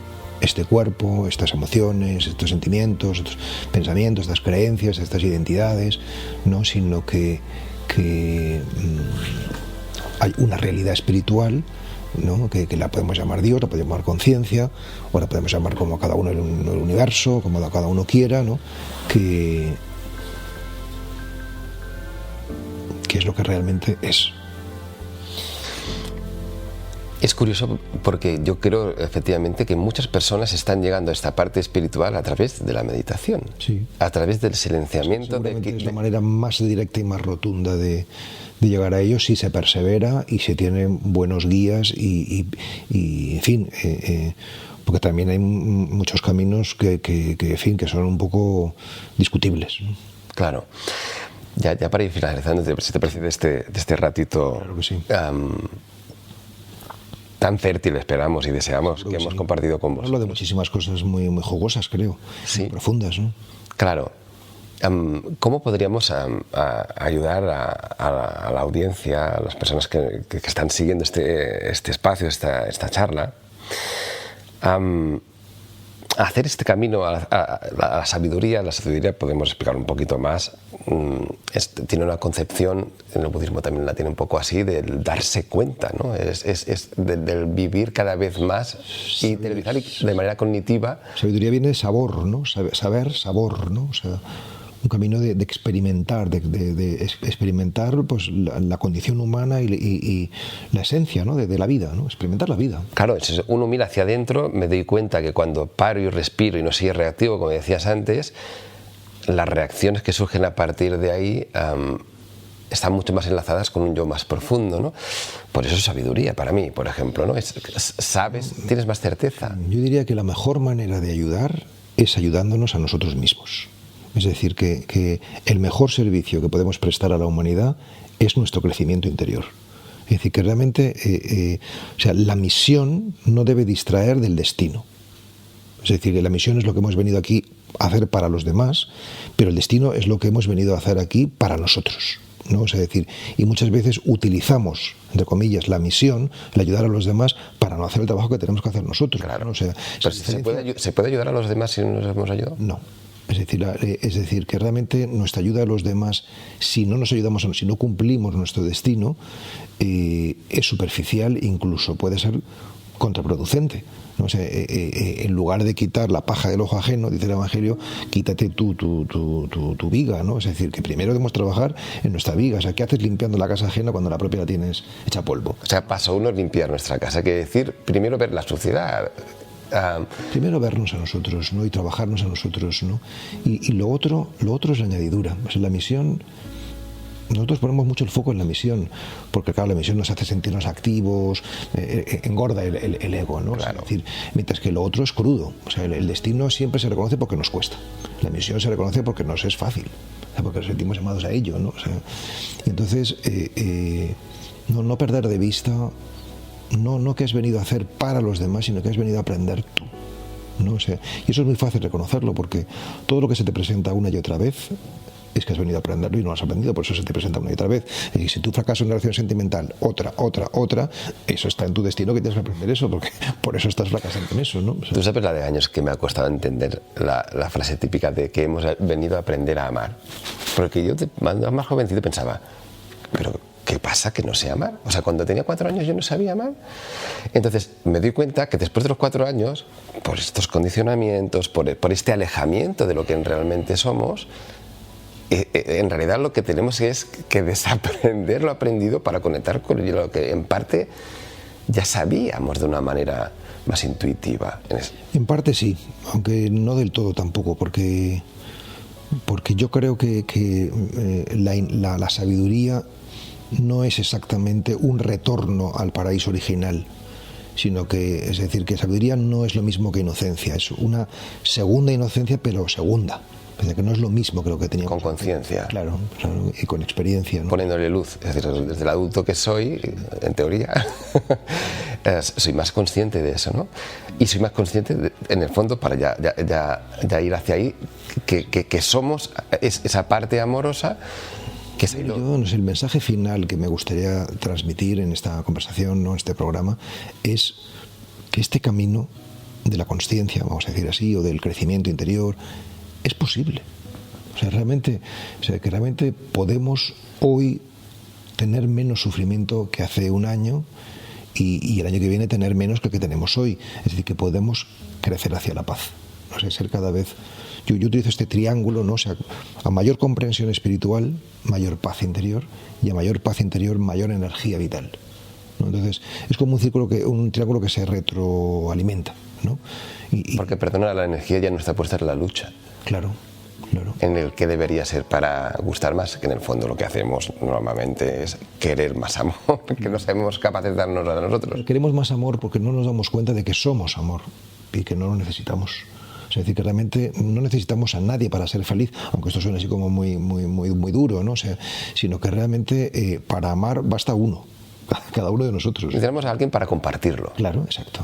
este cuerpo, estas emociones, estos sentimientos, estos pensamientos, estas creencias, estas identidades, ¿no? Sino que hay una realidad espiritual, ¿no? Que la podemos llamar Dios, la podemos llamar conciencia, o la podemos llamar como cada uno en el universo, como cada uno quiera, ¿no? Que es lo que realmente es. Es curioso porque yo creo efectivamente que muchas personas están llegando a esta parte espiritual a través de la meditación, sí, a través del silenciamiento. Es la manera más directa y más rotunda de llegar a ello si se persevera y se tienen buenos guías y en fin, porque también hay muchos caminos en fin, que son un poco discutibles, ¿no? Claro. Ya para ir finalizando, si te parece de este ratito, claro que sí, tan fértil esperamos y deseamos que hemos compartido con vos. Hablo de muchísimas cosas muy jugosas, creo, sí, muy profundas, ¿no? Claro. ¿Cómo podríamos ayudar a la audiencia, a las personas que están siguiendo este espacio, esta charla, a hacer este camino a la sabiduría? La sabiduría, podemos explicar un poquito más, tiene una concepción, en el budismo también la tiene un poco así, del darse cuenta, ¿no? Del vivir cada vez más y interiorizar de manera cognitiva. Sabiduría viene de sabor, ¿no? Saber, sabor, ¿no? O sea, un camino de experimentar, de experimentar pues la condición humana y la esencia, ¿no? de la vida, ¿no? Experimentar la vida. Claro, si uno mira hacia adentro, me doy cuenta que cuando paro y respiro y no soy reactivo, como decías antes, las reacciones que surgen a partir de ahí están mucho más enlazadas con un yo más profundo, ¿no? Por eso es sabiduría para mí, por ejemplo, ¿no? Sabes, tienes más certeza. Yo diría que la mejor manera de ayudar es ayudándonos a nosotros mismos. Es decir, que el mejor servicio que podemos prestar a la humanidad es nuestro crecimiento interior. Es decir, que realmente o sea, la misión no debe distraer del destino. Es decir, que la misión es lo que hemos venido aquí a hacer para los demás, pero el destino es lo que hemos venido a hacer aquí para nosotros, ¿no? O sea, es decir, y muchas veces utilizamos, entre comillas, la misión, el ayudar a los demás, para no hacer el trabajo que tenemos que hacer nosotros. Claro. ¿no? O sea, pero ¿se puede ayudar a los demás si no nos hemos ayudado? No. Es decir, que realmente nuestra ayuda a los demás, si no nos ayudamos, si no cumplimos nuestro destino, es superficial, incluso puede ser contraproducente, ¿no? O sea, en lugar de quitar la paja del ojo ajeno, dice el Evangelio, quítate tu viga, ¿no? Es decir, que primero debemos trabajar en nuestra viga. O sea, ¿qué haces limpiando la casa ajena cuando la propia la tienes hecha polvo? O sea, paso uno, limpiar nuestra casa. Quiere decir, primero ver la suciedad. Primero vernos a nosotros, ¿no? Y trabajarnos a nosotros, ¿no? Y lo otro es la añadidura. O sea, la misión, nosotros ponemos mucho el foco en la misión, porque claro, la misión nos hace sentirnos activos, engorda el ego, ¿no? Claro. Es decir, mientras que lo otro es crudo. O sea, el destino siempre se reconoce porque nos cuesta. La misión se reconoce porque nos es fácil, o sea, porque nos sentimos llamados a ello, ¿no? O sea, y entonces, no perder de vista. No que has venido a hacer para los demás, sino que has venido a aprender tú, ¿no? O sea, y eso es muy fácil reconocerlo, porque todo lo que se te presenta una y otra vez es que has venido a aprenderlo y no lo has aprendido, por eso se te presenta una y otra vez. Y si tú fracasas en una relación sentimental, otra, eso está en tu destino, que tienes que aprender eso, porque por eso estás fracasando en eso, ¿no? O sea, tú sabes la de años que me ha costado entender la frase típica de que hemos venido a aprender a amar. Porque yo, más jovencito, pensaba, pero ¿qué pasa que no sé amar? O sea, cuando tenía 4 años yo no sabía amar. Entonces me doy cuenta que después de los 4 años, por estos condicionamientos, por este alejamiento de lo que realmente somos, en realidad lo que tenemos es que desaprender lo aprendido para conectar con lo que en parte ya sabíamos de una manera más intuitiva. En parte sí, aunque no del todo tampoco, porque yo creo que la sabiduría no es exactamente un retorno al paraíso original, sino que, es decir, que sabiduría no es lo mismo que inocencia, es una segunda inocencia, pero segunda. O sea, que no es lo mismo que lo que tenía. Con conciencia. Claro, y con experiencia, ¿no? Poniéndole luz. Es decir, desde el adulto que soy, en teoría, soy más consciente de eso, ¿no? Y soy más consciente, en el fondo, para ya ir hacia ahí, que somos esa parte amorosa. Yo, no sé, el mensaje final que me gustaría transmitir en esta conversación, ¿no? En este programa, es que este camino de la consciencia, vamos a decir así, o del crecimiento interior, es posible. O sea, que realmente podemos hoy tener menos sufrimiento que hace un año y el año que viene tener menos que el que tenemos hoy. Es decir, que podemos crecer hacia la paz. no sé, ser cada vez... Yo utilizo este triángulo, ¿no? O sea, a mayor comprensión espiritual, mayor paz interior, y a mayor paz interior, mayor energía vital, ¿no? Entonces, es como un triángulo que se retroalimenta, ¿no? Porque, perdona, la energía ya no está puesta en la lucha. Claro. En el que debería ser para gustar más, que en el fondo lo que hacemos normalmente es querer más amor, que no somos capaces de darnos a nosotros. Queremos más amor porque no nos damos cuenta de que somos amor y que no lo necesitamos. Es decir, que realmente no necesitamos a nadie para ser feliz, aunque esto suena así como muy duro, ¿no? O sea, sino que realmente para amar basta uno, cada uno de nosotros. Necesitamos a alguien para compartirlo. Claro, exacto.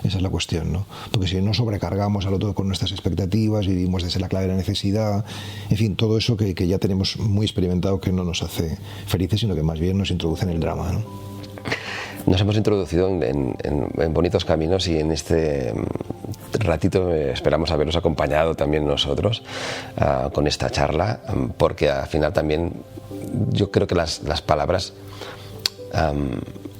Esa es la cuestión, ¿no? Porque si no sobrecargamos al otro con nuestras expectativas, vivimos desde la clave de la necesidad, en fin, todo eso que ya tenemos muy experimentado, que no nos hace felices, sino que más bien nos introduce en el drama, ¿no? Nos hemos introducido en bonitos caminos, y en este ratito esperamos haberos acompañado también nosotros con esta charla, porque al final también yo creo que las palabras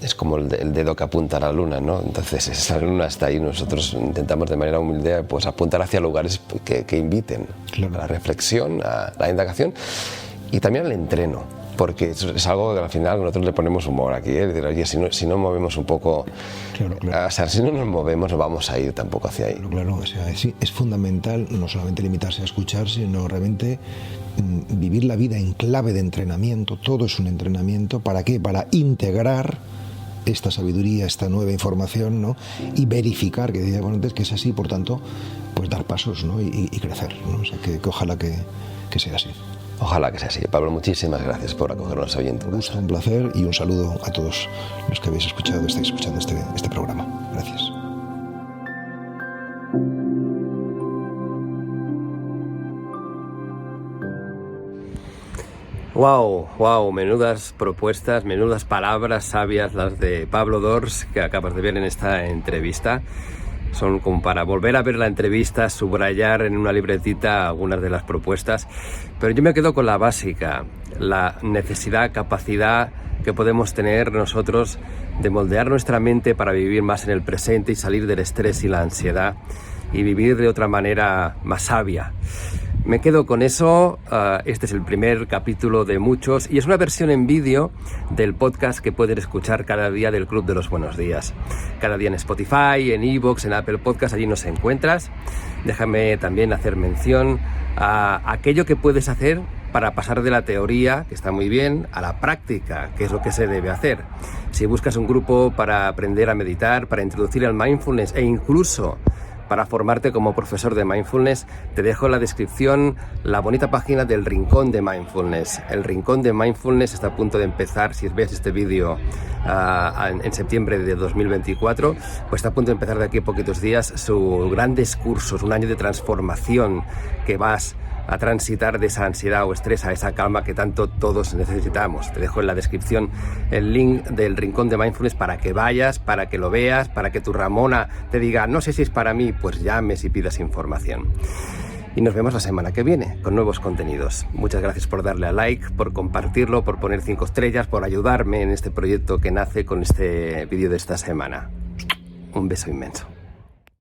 es como el dedo que apunta a la luna, ¿no? Entonces esa luna está ahí, nosotros intentamos de manera humilde pues apuntar hacia lugares que inviten, claro, a la reflexión, a la indagación y también al entreno, porque es algo que al final nosotros le ponemos humor aquí, ¿eh? Decir, oye, si no movemos un poco, claro. O sea, si no nos movemos no vamos a ir tampoco hacia ahí. Claro, o sea, es fundamental no solamente limitarse a escuchar, sino realmente vivir la vida en clave de entrenamiento. Todo es un entrenamiento. ¿Para qué? Para integrar esta sabiduría, esta nueva información, ¿no? Y verificar, que decía antes, que es así, por tanto, pues dar pasos, ¿no? y crecer, ¿no? O sea, que ojalá que sea así. Ojalá que sea así. Pablo, muchísimas gracias por acogernos hoy en tu casa. Un gusto, un placer, y un saludo a todos los que estáis escuchando este programa. Gracias. Wow, menudas propuestas, menudas palabras sabias las de Pablo Dors que acabas de ver en esta entrevista. Son como para volver a ver la entrevista, subrayar en una libretita algunas de las propuestas, pero yo me quedo con la básica, la necesidad, capacidad que podemos tener nosotros de moldear nuestra mente para vivir más en el presente y salir del estrés y la ansiedad y vivir de otra manera más sabia. Me quedo con eso. Este es el primer capítulo de muchos y es una versión en vídeo del podcast que puedes escuchar cada día del Club de los Buenos Días. Cada día en Spotify, en iVoox, en Apple Podcast, allí nos encuentras. Déjame también hacer mención a aquello que puedes hacer para pasar de la teoría, que está muy bien, a la práctica, que es lo que se debe hacer. Si buscas un grupo para aprender a meditar, para introducir el mindfulness e incluso para formarte como profesor de mindfulness, te dejo en la descripción la bonita página del Rincón de Mindfulness. El Rincón de Mindfulness está a punto de empezar. Si ves este vídeo en septiembre de 2024, pues está a punto de empezar de aquí a poquitos días sus grandes cursos, un año de transformación que vas a transitar de esa ansiedad o estrés a esa calma que tanto todos necesitamos. Te dejo en la descripción el link del Rincón de Mindfulness para que vayas, para que lo veas, para que tu Ramona te diga, no sé si es para mí, pues llames y pidas información. Y nos vemos la semana que viene con nuevos contenidos. Muchas gracias por darle a like, por compartirlo, por poner 5 estrellas, por ayudarme en este proyecto que nace con este vídeo de esta semana. Un beso inmenso.